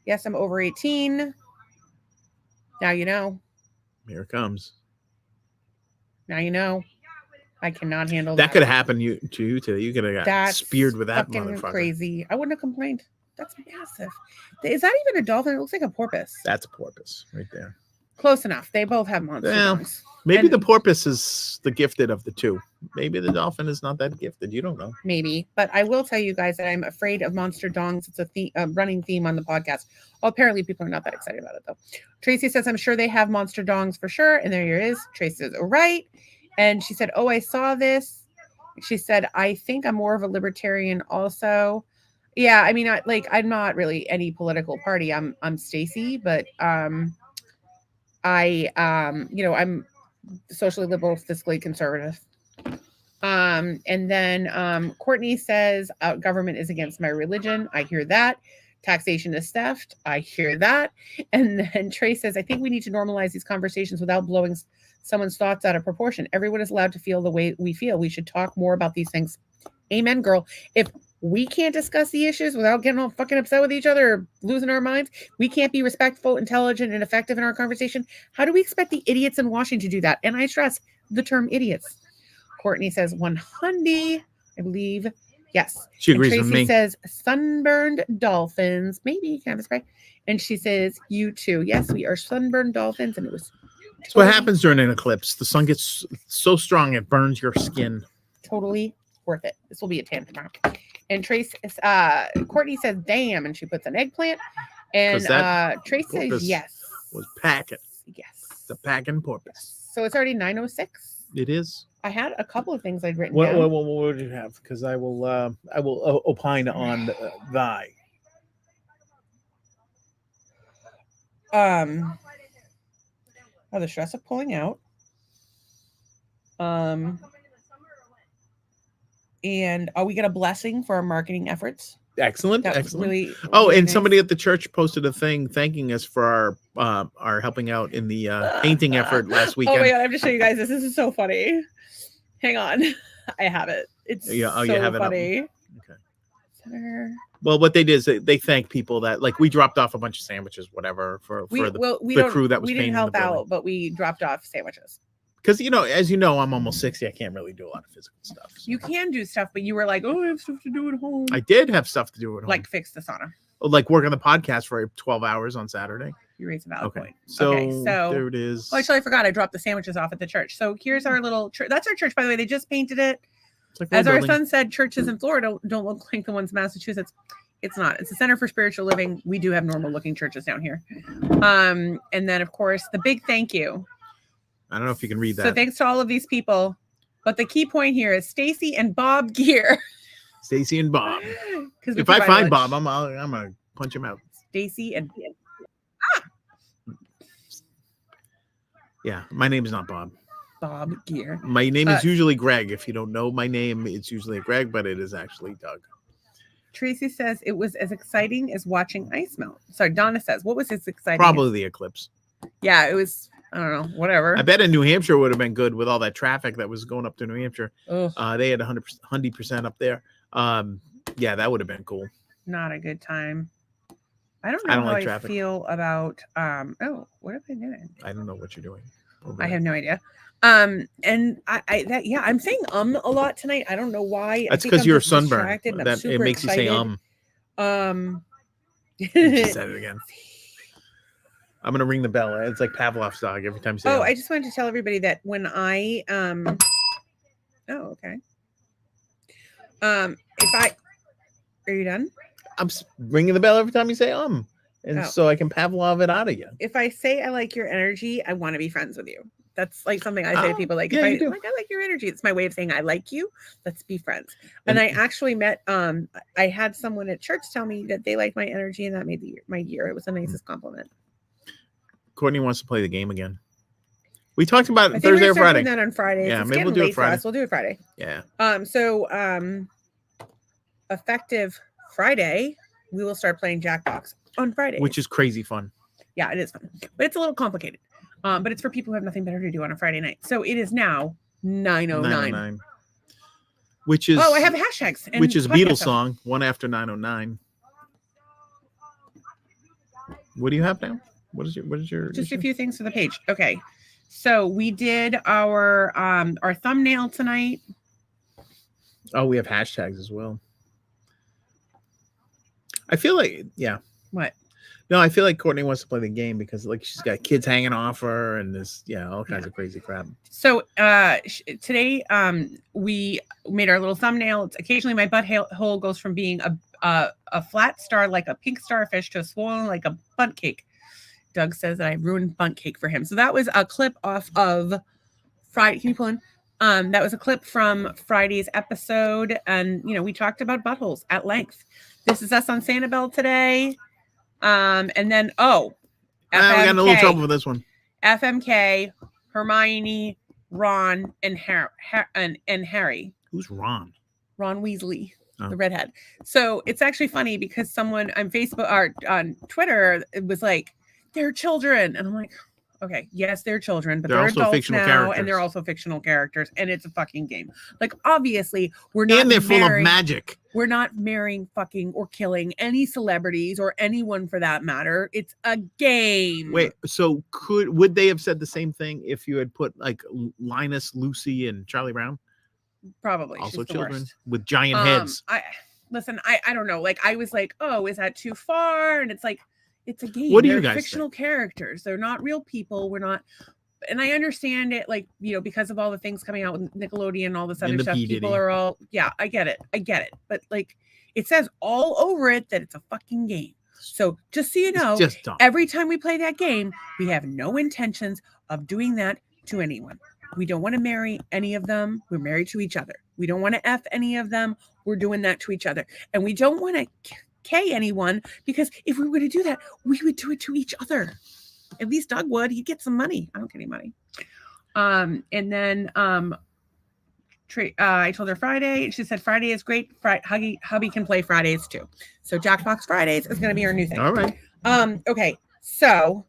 Yes, I'm over 18. Now you know. Here it comes. Now you know. I cannot handle that. That could have happened to you today. You could have got speared with that motherfucker. Crazy. I wouldn't have complained. That's massive. Is that even a dolphin? It looks like a porpoise. That's a porpoise right there. Close enough. They both have monster dogs. Maybe the porpoise is the gifted of the two. Maybe the dolphin is not that gifted. You don't know. Maybe. But I will tell you guys that I'm afraid of monster dongs. It's a running theme on the podcast. Well, apparently people are not that excited about it, though. Tracy says, I'm sure they have monster dongs for sure. And there he is. Tracy says, all right. And she said, oh, I saw this. She said, I think I'm more of a libertarian also. Yeah, I mean, I'm not really any political party. I'm Stacy, but I'm socially liberal, fiscally conservative. And then Courtney says, government is against my religion. I hear that. Taxation is theft. I hear that. And then Trey says, I think we need to normalize these conversations without blowing someone's thoughts out of proportion. Everyone is allowed to feel the way we feel. We should talk more about these things. Amen, girl. If We can't discuss the issues without getting all fucking upset with each other or losing our minds. We can't be respectful, intelligent, and effective in our conversation. How do we expect the idiots in Washington to do that? And I stress the term idiots. Courtney says 100, I believe. Yes. She And agrees Tracy with me. says sunburned dolphins. Maybe kind of spray. And she says you too. Yes, we are sunburned dolphins, and it was. That's what happens during an eclipse. The sun gets so strong it burns your skin. Totally worth it. This will be a tan tomorrow. And Courtney says, damn, and she puts an eggplant. And Trace says, porpoise yes. Was packing. Yes. The packing porpoise. So it's already 9:06. It is. I had a couple of things I'd written What down. what did you have? Because I will opine on thy. Oh, the stress of pulling out. And we get a blessing for our marketing efforts. Excellent. That was Excellent. really, Oh, really and nice. somebody at the church posted a thing thanking us for our helping out in the painting effort last weekend. Oh my god, I have to show you guys this. This is so funny. Hang on. I have it. It's Yeah, so you have it up. funny. Okay. Center. Well, what they did is they thank people that, like, we dropped off a bunch of sandwiches, whatever, for the crew that was we painting didn't the help building. out, but we dropped off sandwiches. Because, as you know, I'm almost 60. I can't really do a lot of physical stuff. So. You can do stuff, but you were like, oh, I have stuff to do at home. I did have stuff to do at home. Like fix the sauna. Like work on the podcast for 12 hours on Saturday. You raised a valid point. So so there it is. Oh, actually, I forgot. I dropped the sandwiches off at the church. So here's our little church. That's our church, by the way. They just painted it. It's like As our our building. son said, churches in Florida don't look like the ones in Massachusetts. It's not. It's a Center for Spiritual Living. We do have normal looking churches down here. And then, of course, the big thank you. I don't know if you can read that. So thanks to all of these people. But the key point here is Stacy and Bob Gear. Stacy and Bob. Because If I find Bob, I'm gonna punch him out. Stacy and Yeah, my name is not Bob. Bob Gear. My name is usually Greg. If you don't know my name, it's usually Greg, but it is actually Doug. Tracy says it was as exciting as watching ice melt. Sorry, Donna says, what was as exciting? Probably the eclipse. Yeah, it was. I don't know. Whatever. I bet in New Hampshire would have been good with all that traffic that was going up to New Hampshire. Ugh, They had 100% up there. Yeah, that would have been cool. not a good time. I don't know I don't how like I traffic. feel about. Oh, what am I doing? I don't know what you're doing. I have no idea. And I'm saying a lot tonight. I don't know why. That's because you're sunburned. That it makes you say She said it again. I'm gonna ring the bell. It's like Pavlov's dog every time you say. I just wanted to tell everybody that when I Oh, okay. Are you done? I'm ringing the bell every time you say and so I can Pavlov it out of you. If I say I like your energy, I want to be friends with you. That's like something I say to people. Like, yeah, if you do. I like your energy. It's my way of saying I like you. Let's be friends. And I actually met. I had someone at church tell me that they liked my energy, and that made my year. It was the nicest compliment. Courtney wants to play the game again. We talked about I it think Thursday we're or Friday. doing that on Friday. Yeah, it's maybe we'll getting do it late for Friday. us. We'll do it Friday. Yeah. Effective Friday, we will start playing Jackbox on Friday, Which is crazy fun. yeah, it is fun, but it's a little complicated. But it's for people who have nothing better to do on a Friday night. So it is now 9:09. 909. Which is Oh, I have hashtags. And which is podcast Beatles stuff. song, one after 909. What do you have now? What is your Just a few things for the page. Okay. So we did our thumbnail tonight. Oh, we have hashtags as well. I feel like What? No, I feel like Courtney wants to play the game because like she's got kids hanging off her and this all kinds of crazy crap. So today we made our little thumbnail. It's occasionally my butthole goes from being a flat star like a pink starfish to a swollen like a bundt cake. Doug says that I ruined bundt cake for him. So that was a clip off of Friday. Can you pull in? That was a clip from Friday's episode, and we talked about buttholes at length. This is us on Sanibel today. And then I got in a little trouble for this one. FMK, Hermione, Ron, and Harry. Who's Ron? Ron Weasley, Oh. the redhead. So it's actually funny because someone on Facebook or on Twitter, it was like, they're children. And I'm like, Okay, yes, they're children, but They're they're also adults fictional now, and characters. they're also fictional characters, and it's a fucking game. Like, obviously, we're not. And they're full of marrying- magic. We're not marrying, fucking, or killing any celebrities or anyone for that matter. It's a game. Wait, so would they have said the same thing if you had put like Linus, Lucy, and Charlie Brown? Probably. Also She's the children worst. with giant heads. I don't know. Like, I was like, oh, is that too far? And it's like, it's a game. What do you They're guys fictional characters. They're not real people. We're not. And I understand it, like, you know, because of all the things coming out with Nickelodeon and all this And other the stuff. P. People Diddy. are all, yeah, I get it. But like, it says all over it that it's a fucking game. So just so you know, It's just dumb. every time we play that game, we have no intentions of doing that to anyone. We don't want to marry any of them. We're married to each other. We don't want to F any of them. We're doing that to each other. And we don't want to K anyone, because if we were to do that, we would do it to each other. At least Doug would. He'd get some money. I don't get any money. And then I told her Friday. She said Friday is great. Hubby can play Fridays too. So Jackbox Fridays is going to be our new thing. All right. Okay. So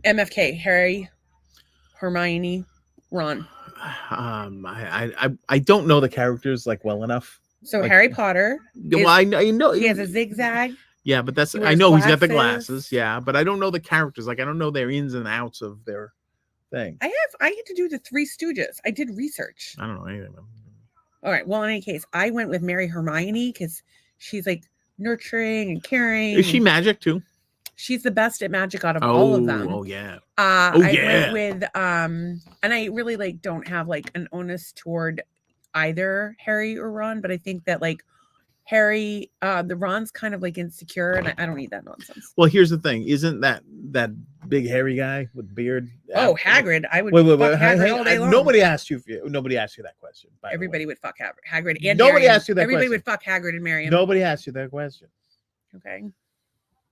MFK, Harry, Hermione, Ron. I don't know the characters like well enough. So Like- Harry Potter. Well, I know He has a zigzag. Yeah, but that's He I wears know he's got the glasses. glasses. Yeah, but I don't know the characters. Like I don't know their ins and outs of their thing. I had to do the Three Stooges. I did research. I don't know anything. All right. Well, in any case, I went with Mary Hermione because she's like nurturing and caring. Is she and magic too? she's the best at magic out of all of them. Oh yeah. I yeah. went with and I really like don't have like an onus toward either Harry or Ron, but I think that like Harry, the Ron's kind of like insecure, and I don't need that nonsense. Well, here's the thing. Isn't that big hairy guy with beard? Oh, Hagrid! I would Wait. fuck Hagrid all day long. Nobody asked you that question. by the way. Everybody would fuck Hagrid. And Nobody marry him. asked you that Everybody question. would fuck Hagrid and marry him. Nobody asked you that question. Okay.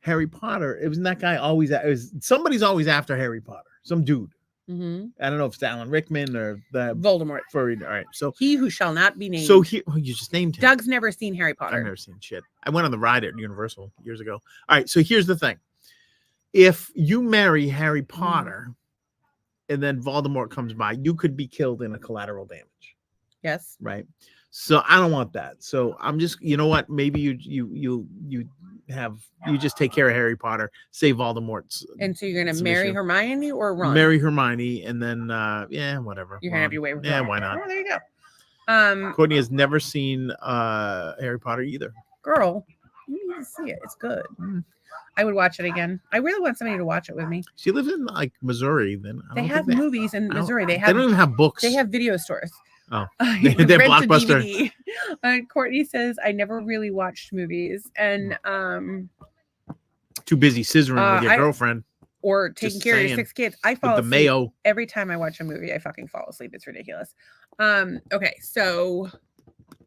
Harry Potter. It wasn't that guy always. It was somebody's always after Harry Potter. Some dude. Mm-hmm. I don't know if it's Alan Rickman or the Voldemort. furry. All right. So He who shall not be named. you just named him. Doug's never seen Harry I've Potter. never seen shit. I went on the ride at Universal years ago. All right, so here's the thing. If you marry Harry Potter and then Voldemort comes by, you could be killed in a collateral damage, Yes. right? So I don't want that. So I'm just, you know what? Maybe you just take care of Harry Potter, save Voldemort's, And so you're gonna Some marry issue. Hermione or Ron? marry Hermione, and then whatever. You're gonna have Ron. your way with Yeah, Ron. why not? Oh, there you go. Courtney has never seen Harry Potter either. Girl, you need to see it. It's good. I would watch it again. I really want somebody to watch it with me. She lives in like Missouri. Then I They don't have think movies in I don't- Missouri. They They have don't even have books. They have video stores. Oh. You They're rent a Blockbuster. DVD. Courtney says I never really watched movies, and Too busy scissoring with your I- girlfriend or taking Just care of your saying. 6 kids. I fall with the asleep mayo. every time I watch a movie. I fucking fall asleep. It's ridiculous. Okay, so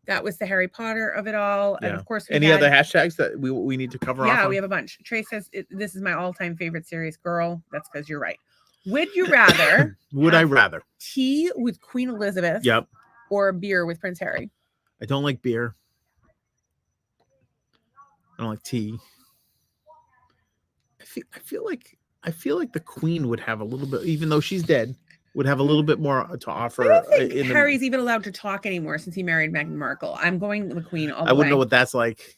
that was the Harry Potter of it all, and Yeah. of course, Any other hashtags that we need to cover off? Yeah, on? we have a bunch. Trey says this is my all-time favorite series. Girl, that's because you're right. Would you rather Would I rather? tea with Queen Elizabeth? Yep. Or a beer with Prince Harry? I don't like beer. I don't like tea. I feel like the Queen would have a little bit, even though she's dead, would have a little bit more to offer. I don't think in the- Harry's even allowed to talk anymore since he married Meghan Markle. I'm going the Queen all the I wouldn't know way. what that's like.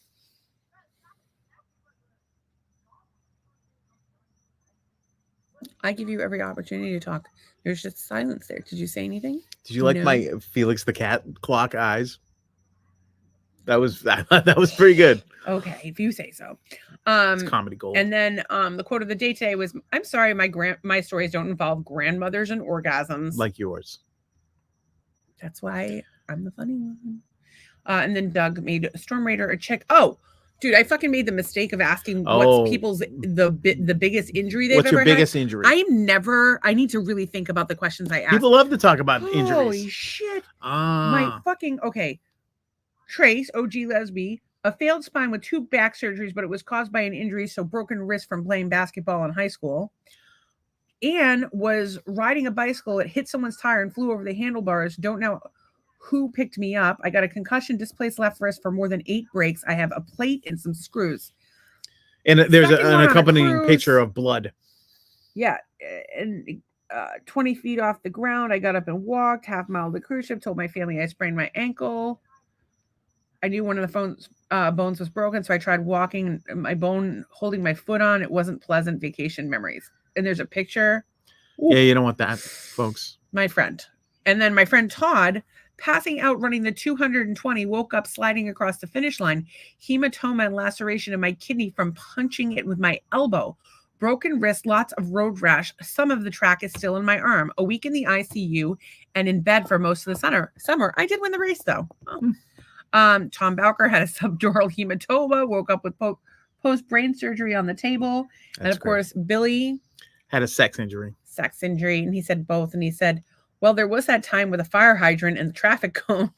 I give you every opportunity to talk. There's just silence there. Did you say anything? Did you like No. my Felix the Cat clock eyes? That was that was pretty good. Okay, if you say so. It's comedy gold. And then the quote of the day today was, "I'm sorry, my stories don't involve grandmothers and orgasms." like yours. That's why I'm the funny one. And then Doug made Storm Raider a chick. Oh, dude, I fucking made the mistake of asking Oh. what's people's the biggest injury they've What's ever your biggest injury? I need to really think about the questions I ask. People love to talk about Holy injuries. shit. Ah, My fucking okay. Trace, OG lesbian, a failed spine with 2 back surgeries, but it was caused by an injury, so broken wrist from playing basketball in high school. Anne was riding a bicycle. It hit someone's tire and flew over the handlebars. Don't know who picked me up. I got a concussion, displaced left wrist for more than 8 breaks. I have a plate and some screws. And there's Second one on an a accompanying cruise. picture of blood. Yeah, and 20 feet off the ground, I got up and walked half mile to the cruise ship. Told my family I sprained my ankle. I knew one of the bones was broken, so I tried walking. My bone holding my foot on. It wasn't pleasant vacation memories. And there's a picture. Ooh, Yeah, you don't want that, folks. my friend. And then my friend Todd, passing out running the 220, woke up sliding across the finish line. Hematoma and laceration in my kidney from punching it with my elbow. Broken wrist, lots of road rash. Some of the track is still in my arm. A week in the ICU and in bed for most of the summer. I did win the race though. Oh. Tom Bowker had a subdural hematoma, woke up with post-brain surgery on the table. And of course, Billy had a sex injury. And he said both. And he said, well, there was that time with a fire hydrant and the traffic cone.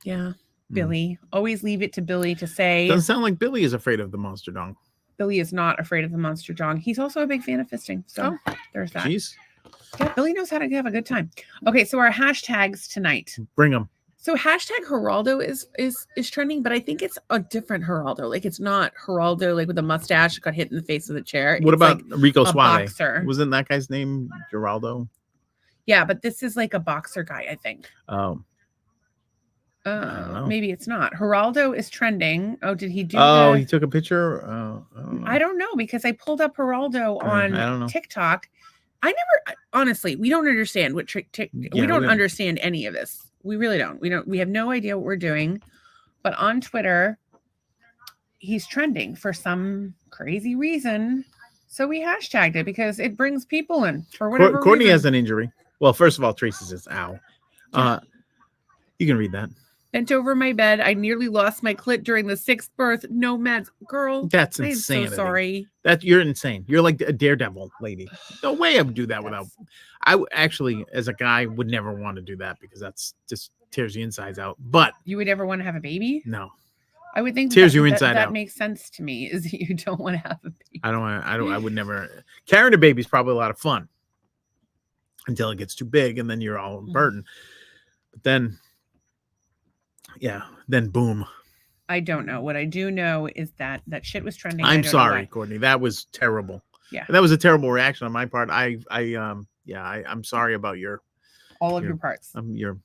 Yeah, Billy. Always leave it to Billy to say. Doesn't sound like Billy is afraid of the monster dong. Billy is not afraid of the monster dong. He's also a big fan of fisting. So there's that. Jeez. Yeah, Billy knows how to have a good time. Okay, so our hashtags tonight. Bring them. So hashtag Geraldo is trending, but I think it's a different Geraldo. Like it's not Geraldo like with a mustache that got hit in the face with a chair. What about like Rico a Suave? Boxer. Wasn't that guy's name Geraldo? Yeah, but this is like a boxer guy, I think. Oh. Maybe it's not. Geraldo is trending. Oh, did he do? He took a picture. I don't know because I pulled up Geraldo on TikTok. I never, honestly, we don't understand what we don't understand any of this. We really don't. We have no idea what we're doing. But on Twitter, he's trending for some crazy reason. So we hashtagged it because it brings people in for whatever Courtney reason. has an injury. Well, first of all, Tracy says, ow. You can read that. Bent over my bed. I nearly lost my clit during the 6th birth. No meds. Girl, that's insane. I'm so sorry. You're insane. You're like a daredevil lady. No way I would do that without. I actually, as a guy, would never want to do that because that's just tears the insides out. But you would never want to have a baby? No. I would think tears your inside out. That makes sense to me. Is that you don't want to have a baby? I would never. Carrying a baby is probably a lot of fun until it gets too big, and then you're all burdened. But then. Yeah, then boom. I don't know. What I do know is that shit was trending. I'm sorry, Courtney. That was terrible. Yeah, and that was a terrible reaction on my part. I'm sorry about your your parts. Your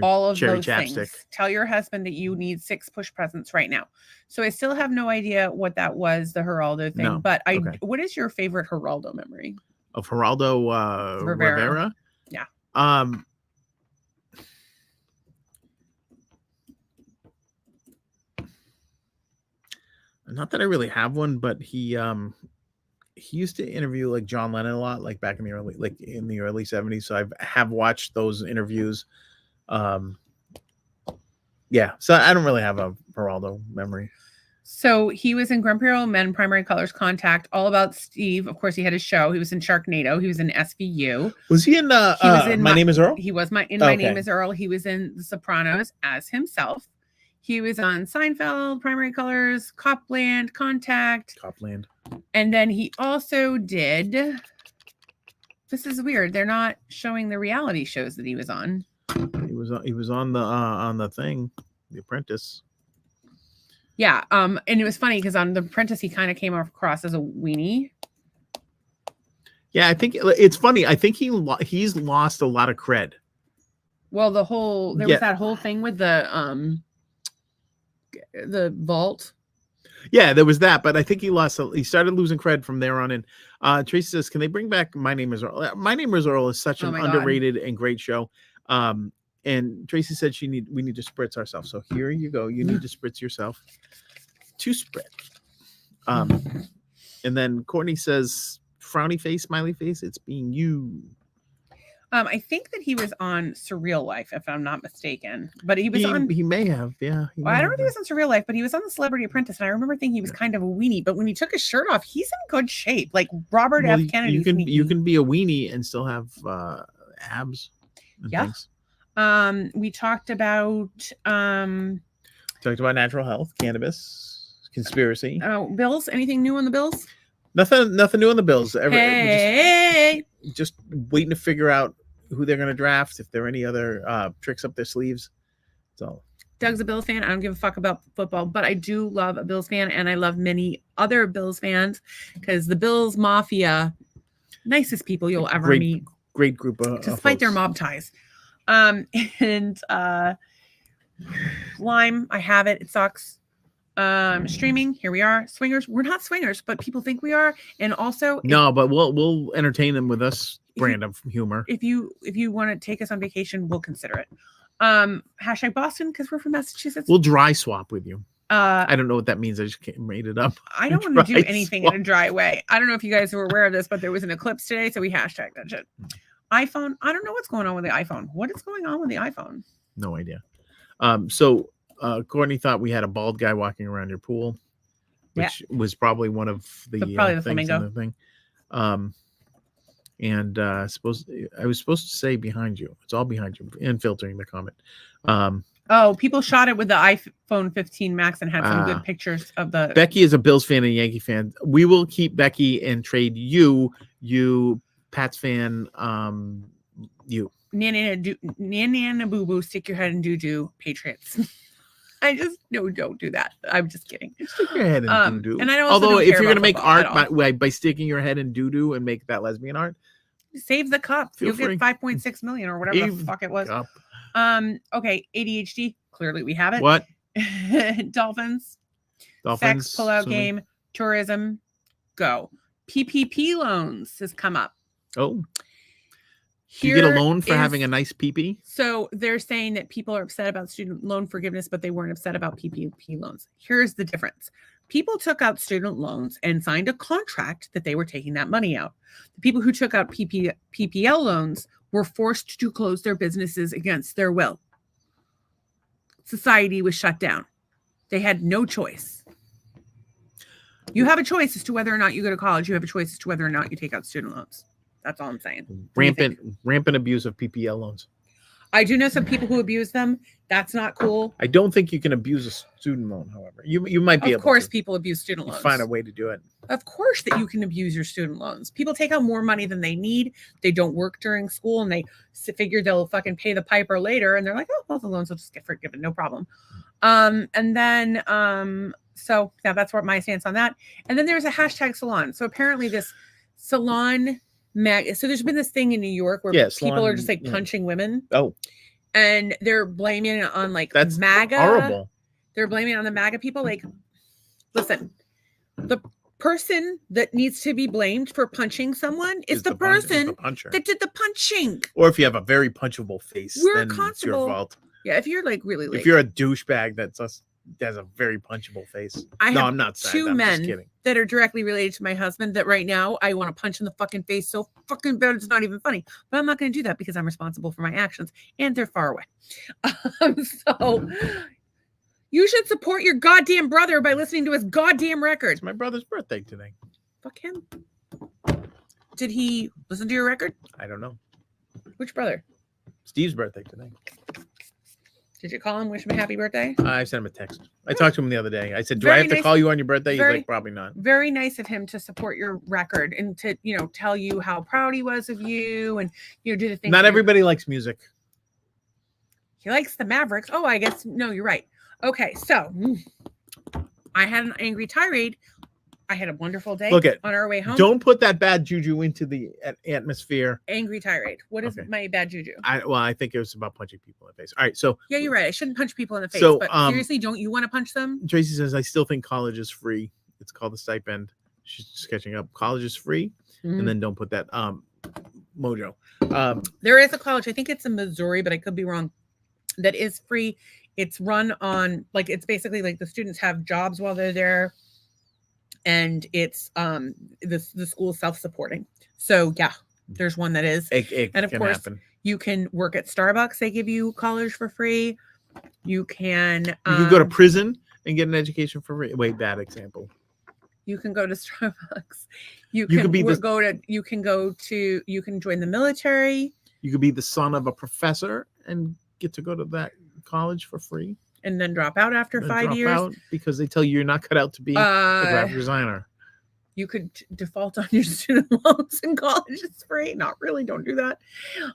all of cherry those chapstick. Things. Tell your husband that you need 6 push presents right now. So I still have no idea what that was, the Geraldo thing. No. But what is your favorite Geraldo memory? Of Geraldo Rivera? Yeah. Not that I really have one, but he used to interview like John Lennon a lot, like back in the early 70s. So I have watched those interviews. Yeah. So I don't really have a Geraldo memory. So he was in Grand Prix Men, Primary Colors, Contact, All About Steve. Of course, he had a show. He was in Sharknado. He was in SVU. Was he in? My Name Is Earl. He was My Name Is Earl. He was in The Sopranos as himself. He was on Seinfeld, Primary Colors, Copland, Contact. Copland. And then he also did. This is weird. They're not showing the reality shows that he was on. He was on the thing, The Apprentice. Yeah. And it was funny because on The Apprentice he kind of came across as a weenie. Yeah, I think it's funny. I think he's lost a lot of cred. Well, there was that whole thing with the vault. Yeah, there was that, but I think he started losing cred from there on in. Tracy says, can they bring back My Name Is Earl? My Name Is Earl is such an underrated and great show. And Tracy said we need to spritz ourselves. So here you go. You need to spritz yourself to spritz. And then Courtney says, frowny face, smiley face, it's being you. I think that he was on Surreal Life, if I'm not mistaken. But he was on. He may have, yeah. I don't know if he was on Surreal Life, but he was on The Celebrity Apprentice, and I remember thinking he was kind of a weenie. But when he took his shirt off, he's in good shape, like Robert F. Kennedy. You can be a weenie and still have abs. Yeah. Things. We talked about natural health, cannabis, conspiracy. Bills. Anything new on the bills? Nothing new on the bills. Hey. Just waiting to figure out who they're going to draft, if there are any other tricks up their sleeves. So Doug's a Bills fan. I don't give a fuck about football, but I do love a Bills fan, and I love many other Bills fans because the Bills Mafia, nicest people you'll ever meet. Great group of despite their folks. mob ties. And Lime, I have it. It sucks. Streaming, here we are. Swingers, we're not swingers, but people think we are. And also, No, but we'll entertain them with us brand of humor. If you want to take us on vacation, we'll consider it. Hashtag Boston, because we're from Massachusetts. We'll dry swap with you. I don't know what that means. I just made it up. I don't want to do anything in a dry way. I don't know if you guys were aware of this, but there was an eclipse today, so we hashtagged that shit. iPhone, I don't know what's going on with the iPhone. What is going on with the iPhone? No idea. So Courtney thought we had a bald guy walking around your pool, which was probably one of the things flamingo. in the thing. And I was supposed to say behind you. It's all behind you and filtering the comment. People shot it with the iPhone 15 Max and had some good pictures of the. Becky is a Bills fan and a Yankee fan. We will keep Becky and trade you Pats fan. You. Nana boo boo, stick your head in doo doo, Patriots. I just don't do that. I'm just kidding. Stick your head in doo doo. And I although if you're gonna make art by sticking your head in doo doo and make that lesbian art, save the cup. You'll get 5.6 million or whatever the fuck it was. Cup. Okay, ADHD. Clearly we have it. What? Dolphins. Sex pullout game. Tourism. Go. PPP loans has come up. Oh. Do you get a loan for having a nice PP? So they're saying that people are upset about student loan forgiveness, but they weren't upset about PPP loans. Here's the difference. People took out student loans and signed a contract that they were taking that money out. The people who took out PPL loans were forced to close their businesses against their will. Society was shut down. They had no choice. You have a choice as to whether or not you go to college. You have a choice as to whether or not you take out student loans. That's all I'm saying. Rampant abuse of PPL loans. I do know some people who abuse them. That's not cool. I don't think you can abuse a student loan, however. You might be able to. Of course, people abuse student loans. Find a way to do it. Of course that you can abuse your student loans. People take out more money than they need. They don't work during school and they figure they'll fucking pay the piper later. And they're like, oh, well, the loans will just get forgiven. No problem. So yeah, that's what my stance on that. And then there's a hashtag salon. So apparently this salon so there's been this thing in New York where people are just like punching women. Oh. And they're blaming it on like that's MAGA. Horrible. They're blaming it on the MAGA people. Like, listen, the person that needs to be blamed for punching someone is the person that did the punching. Or if you have a very punchable face, then it's your fault. Yeah, if you're like really if you're a douchebag has a very punchable face. I'm not saying two men that are directly related to my husband that right now I want to punch in the fucking face so fucking bad it's not even funny. But I'm not going to do that because I'm responsible for my actions and they're far away. So you should support your goddamn brother by listening to his goddamn record. It's my brother's birthday today. Fuck him. Did he listen to your record? I don't know. Which brother? Steve's birthday today. Did you call him, wish him a happy birthday? I sent him a text. I talked to him the other day. I said, do I have to call you on your birthday? He's like, probably not. Very nice of him to support your record and to, tell you how proud he was of you and, do the things. Not everybody likes music. He likes the Mavericks. Oh, I guess, no, you're right. Okay, so I had an angry tirade. I had a wonderful day on our way home. Don't put that bad juju into the atmosphere. Angry tirade. What is my bad juju? I think it was about punching people in the face. All right, so yeah, you're right. I shouldn't punch people in the face. So, but seriously, don't you want to punch them? Tracy says, I still think college is free. It's called the stipend. She's just catching up. College is free, and then don't put that mojo. There is a college. I think it's in Missouri, but I could be wrong. That is free. It's run on it's basically like the students have jobs while they're there. And it's the school is self-supporting. So yeah, there's one that is. And of course, you can work at Starbucks. They give you college for free. You can go to prison and get an education for free. Wait, bad example. You can go to Starbucks. You can join the military. You could be the son of a professor and get to go to that college for free. And then drop out after 5 years because they tell you you're not cut out to be a graphic designer. You could default on your student loans in college. It's free. Not really. Don't do that.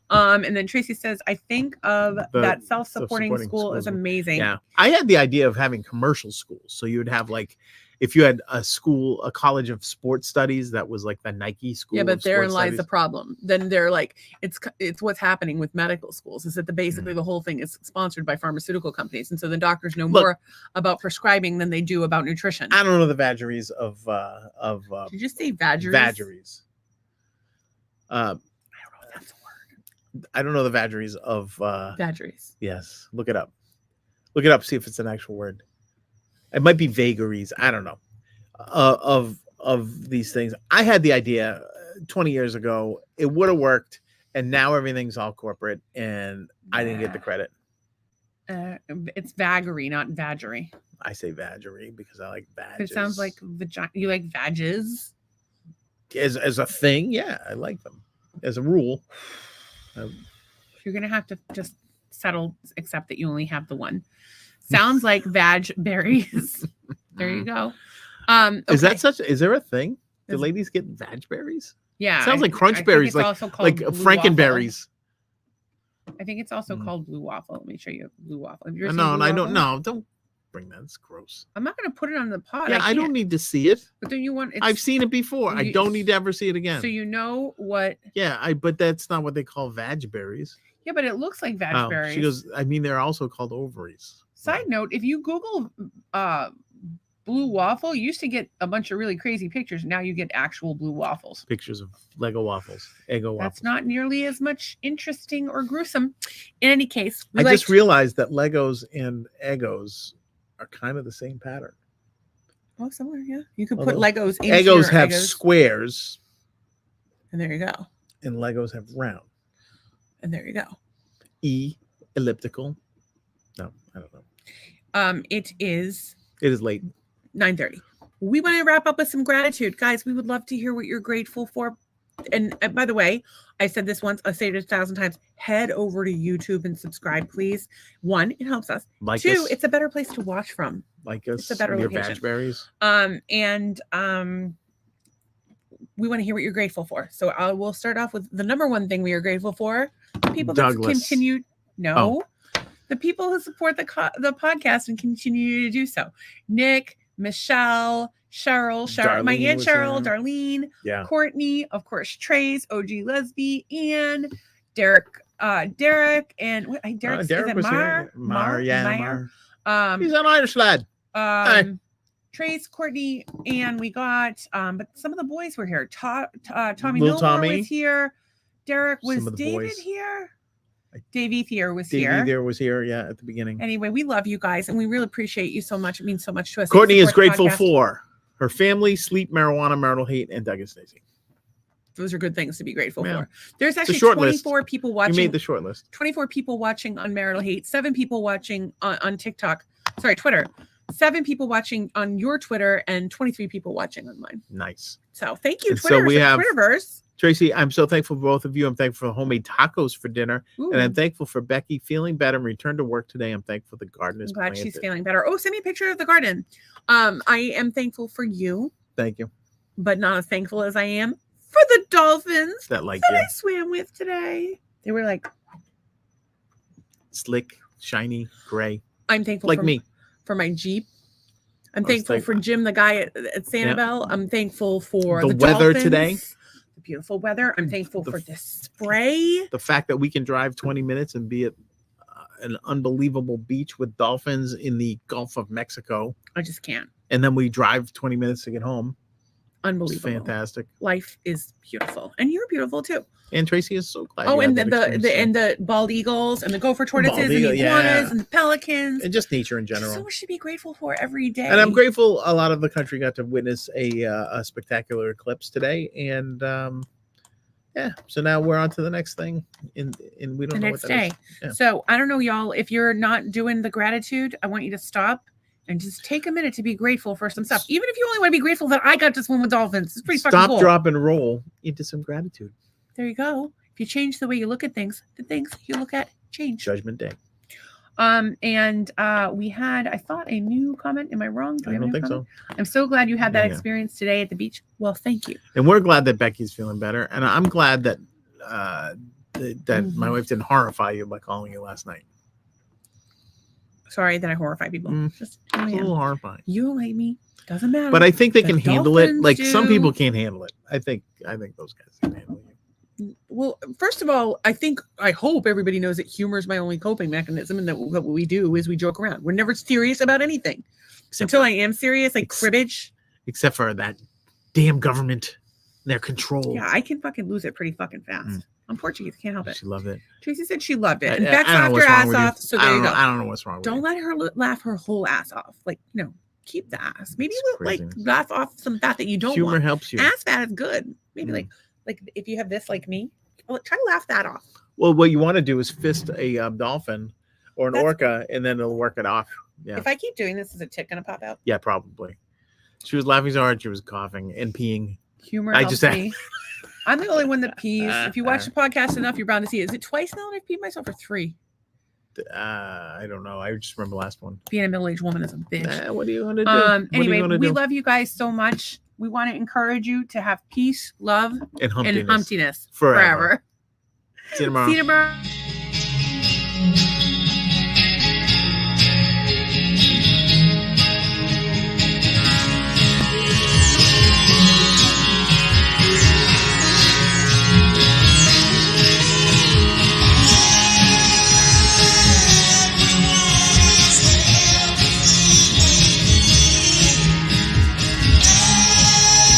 And then Tracy says, I think of that self-supporting school is amazing. Yeah. I had the idea of having commercial schools. So you would have like, if you had a college of sports studies, that was like the Nike school. Yeah, but therein lies the problem. Then they're like, it's what's happening with medical schools is that basically the whole thing is sponsored by pharmaceutical companies. And so the doctors know more about prescribing than they do about nutrition. I don't know the vagaries of Did you just say vagaries? Vagaries. I don't know if that's a word. I don't know the vagaries of vagaries. Yes. Look it up. Look it up, see if it's an actual word. It might be vagaries. I don't know. Of these things. I had the idea 20 years ago. It would have worked, and now everything's all corporate, and I didn't get the credit. It's vagary, not vagary. I say vagary because I like badges. It sounds like vagina. You like badges? As a thing, yeah, I like them. As a rule. You're gonna have to just accept that you only have the one. Sounds like vag berries. There you go. Okay. Is there a thing? Do ladies get vag berries? Yeah. Sounds like crunch berries, like Frankenberries. I think it's also called blue waffle. Let me show you blue waffle. No, I don't know. Don't bring that. It's gross. I'm not going to put it on the pod. Yeah, I don't need to see it. But then you want. I've seen it before. I don't need to ever see it again. So you know what? Yeah, but that's not what they call vag berries. Yeah, but it looks like vag berries. She goes. I mean, they're also called ovaries. Side note: if you Google blue waffle, you used to get a bunch of really crazy pictures. Now you get actual blue waffles. Pictures of Lego waffles, Eggo waffles. That's not nearly as much interesting or gruesome. In any case, I just realized that Legos and Eggos are kind of the same pattern. Oh, similar, yeah. You could put Legos in Eggos have squares. And there you go. And Legos have round. And there you go. Elliptical. No, I don't know. It is late. 9:30. We want to wrap up with some gratitude. Guys, we would love to hear what you're grateful for. And by the way, I said this once, I'll say it 1,000 times. Head over to YouTube and subscribe, please. 1, it helps us. 2, it's a better place to watch from. Like us. It's a better location. Berries. We want to hear what you're grateful for. So we'll start off with the number one thing we are grateful for. The people that continue. The people who support the podcast and continue to do so. Nick, Michelle, Cheryl, my Aunt Cheryl, Darlene, Courtney, of course, Trace, OG Lesby, Ann, Derek, and Derek was Mar. He's an Irish lad. Trace, Courtney, and we got but some of the boys were here. Tommy Miller was here. Derek, was David here? Dave Ethier was here. Dave Ethier was here, yeah, at the beginning. Anyway, we love you guys, and we really appreciate you so much. It means so much to us. Courtney is grateful for her family, sleep, marijuana, marital hate, and Doug and Stacey. Those are good things to be grateful for. There's actually 24 people watching. You made the short list. 24 people watching on marital hate, 7 people watching on TikTok. Sorry, Twitter. 7 people watching on your Twitter, and 23 people watching on mine. Nice. So thank you, Twitter. So we have Twitterverse. Tracy, I'm so thankful for both of you. I'm thankful for homemade tacos for dinner. Ooh. And I'm thankful for Becky feeling better and return to work today. I'm thankful the garden is planted. She's feeling better. Oh, send me a picture of the garden. I am thankful for you. Thank you. But not as thankful as I am for the dolphins that I swam with today. They were like slick, shiny, gray. I'm thankful for my Jeep. I'm thankful for Jim, the guy at Sanibel. I'm thankful for the weather dolphins. Today. Beautiful weather. I'm thankful for this spray. The fact that we can drive 20 minutes and be at an unbelievable beach with dolphins in the Gulf of Mexico. I just can't. And then we drive 20 minutes to get home. Unbelievable. It's fantastic. Life is beautiful. And you're beautiful too. And Tracy is so glad. Oh, and the bald eagles and the gopher tortoises and the iguanas and the pelicans. And just nature in general. There's so much to be grateful for every day. And I'm grateful a lot of the country got to witness a spectacular eclipse today. And so now we're on to the next thing. And we don't know what that is. Yeah. So I don't know, y'all, if you're not doing the gratitude, I want you to stop and just take a minute to be grateful for some stuff. Even if you only want to be grateful that I got to swim with dolphins. It's pretty fucking cool. Stop, drop, and roll into some gratitude. There you go. If you change the way you look at things, the things you look at change. Judgment Day. And we had, I thought, a new comment. Am I wrong? Do we I have a don't new think comment? so. I'm so glad you had that Yeah. experience today at the beach. Well, thank you. And we're glad that Becky's feeling better. And I'm glad that that my wife didn't horrify you by calling you last night. Sorry that I horrify people. Just who I It's a am. little horrifying. You don't like me. Doesn't matter. But I think they The can handle it. dolphins Like some do. people can't handle it. I think those guys can handle it. Well, first of all, I hope everybody knows that humor is my only coping mechanism, and that what we do is we joke around. We're never serious about anything until I am serious, like cribbage. Except for that damn government, their control. Yeah, I can fucking lose it pretty fucking fast. I'm Portuguese, can't help it. She loved it. Tracy said she loved it, and I Bex don't know laughed what's her wrong ass with you. off. So there you go. I don't know what's wrong with Don't you. let her laugh her whole ass off. Like, keep the ass. Maybe It's like craziness. laugh off some fat that you don't Humor want. helps you. Ass fat is good. Maybe like if you have this like me, try to laugh that off. Well, what you want to do is fist a dolphin or an That's- orca, and then it'll work it off. Yeah. If I keep doing this, is a tick gonna pop out? Yeah, probably. She was laughing so hard she was coughing and peeing. Humor I helps just- me. I'm the only one that pees. If you watch the podcast enough, you're bound to see it. Is it twice now that I've peed myself, or 3? I don't know. I just remember the last one. Being a middle-aged woman is a bitch. What do you want to do? What are you Anyway, gonna we do? love you guys so much. We want to encourage you to have peace, love, and humpiness. and humptiness Forever. forever. See you tomorrow. See you tomorrow.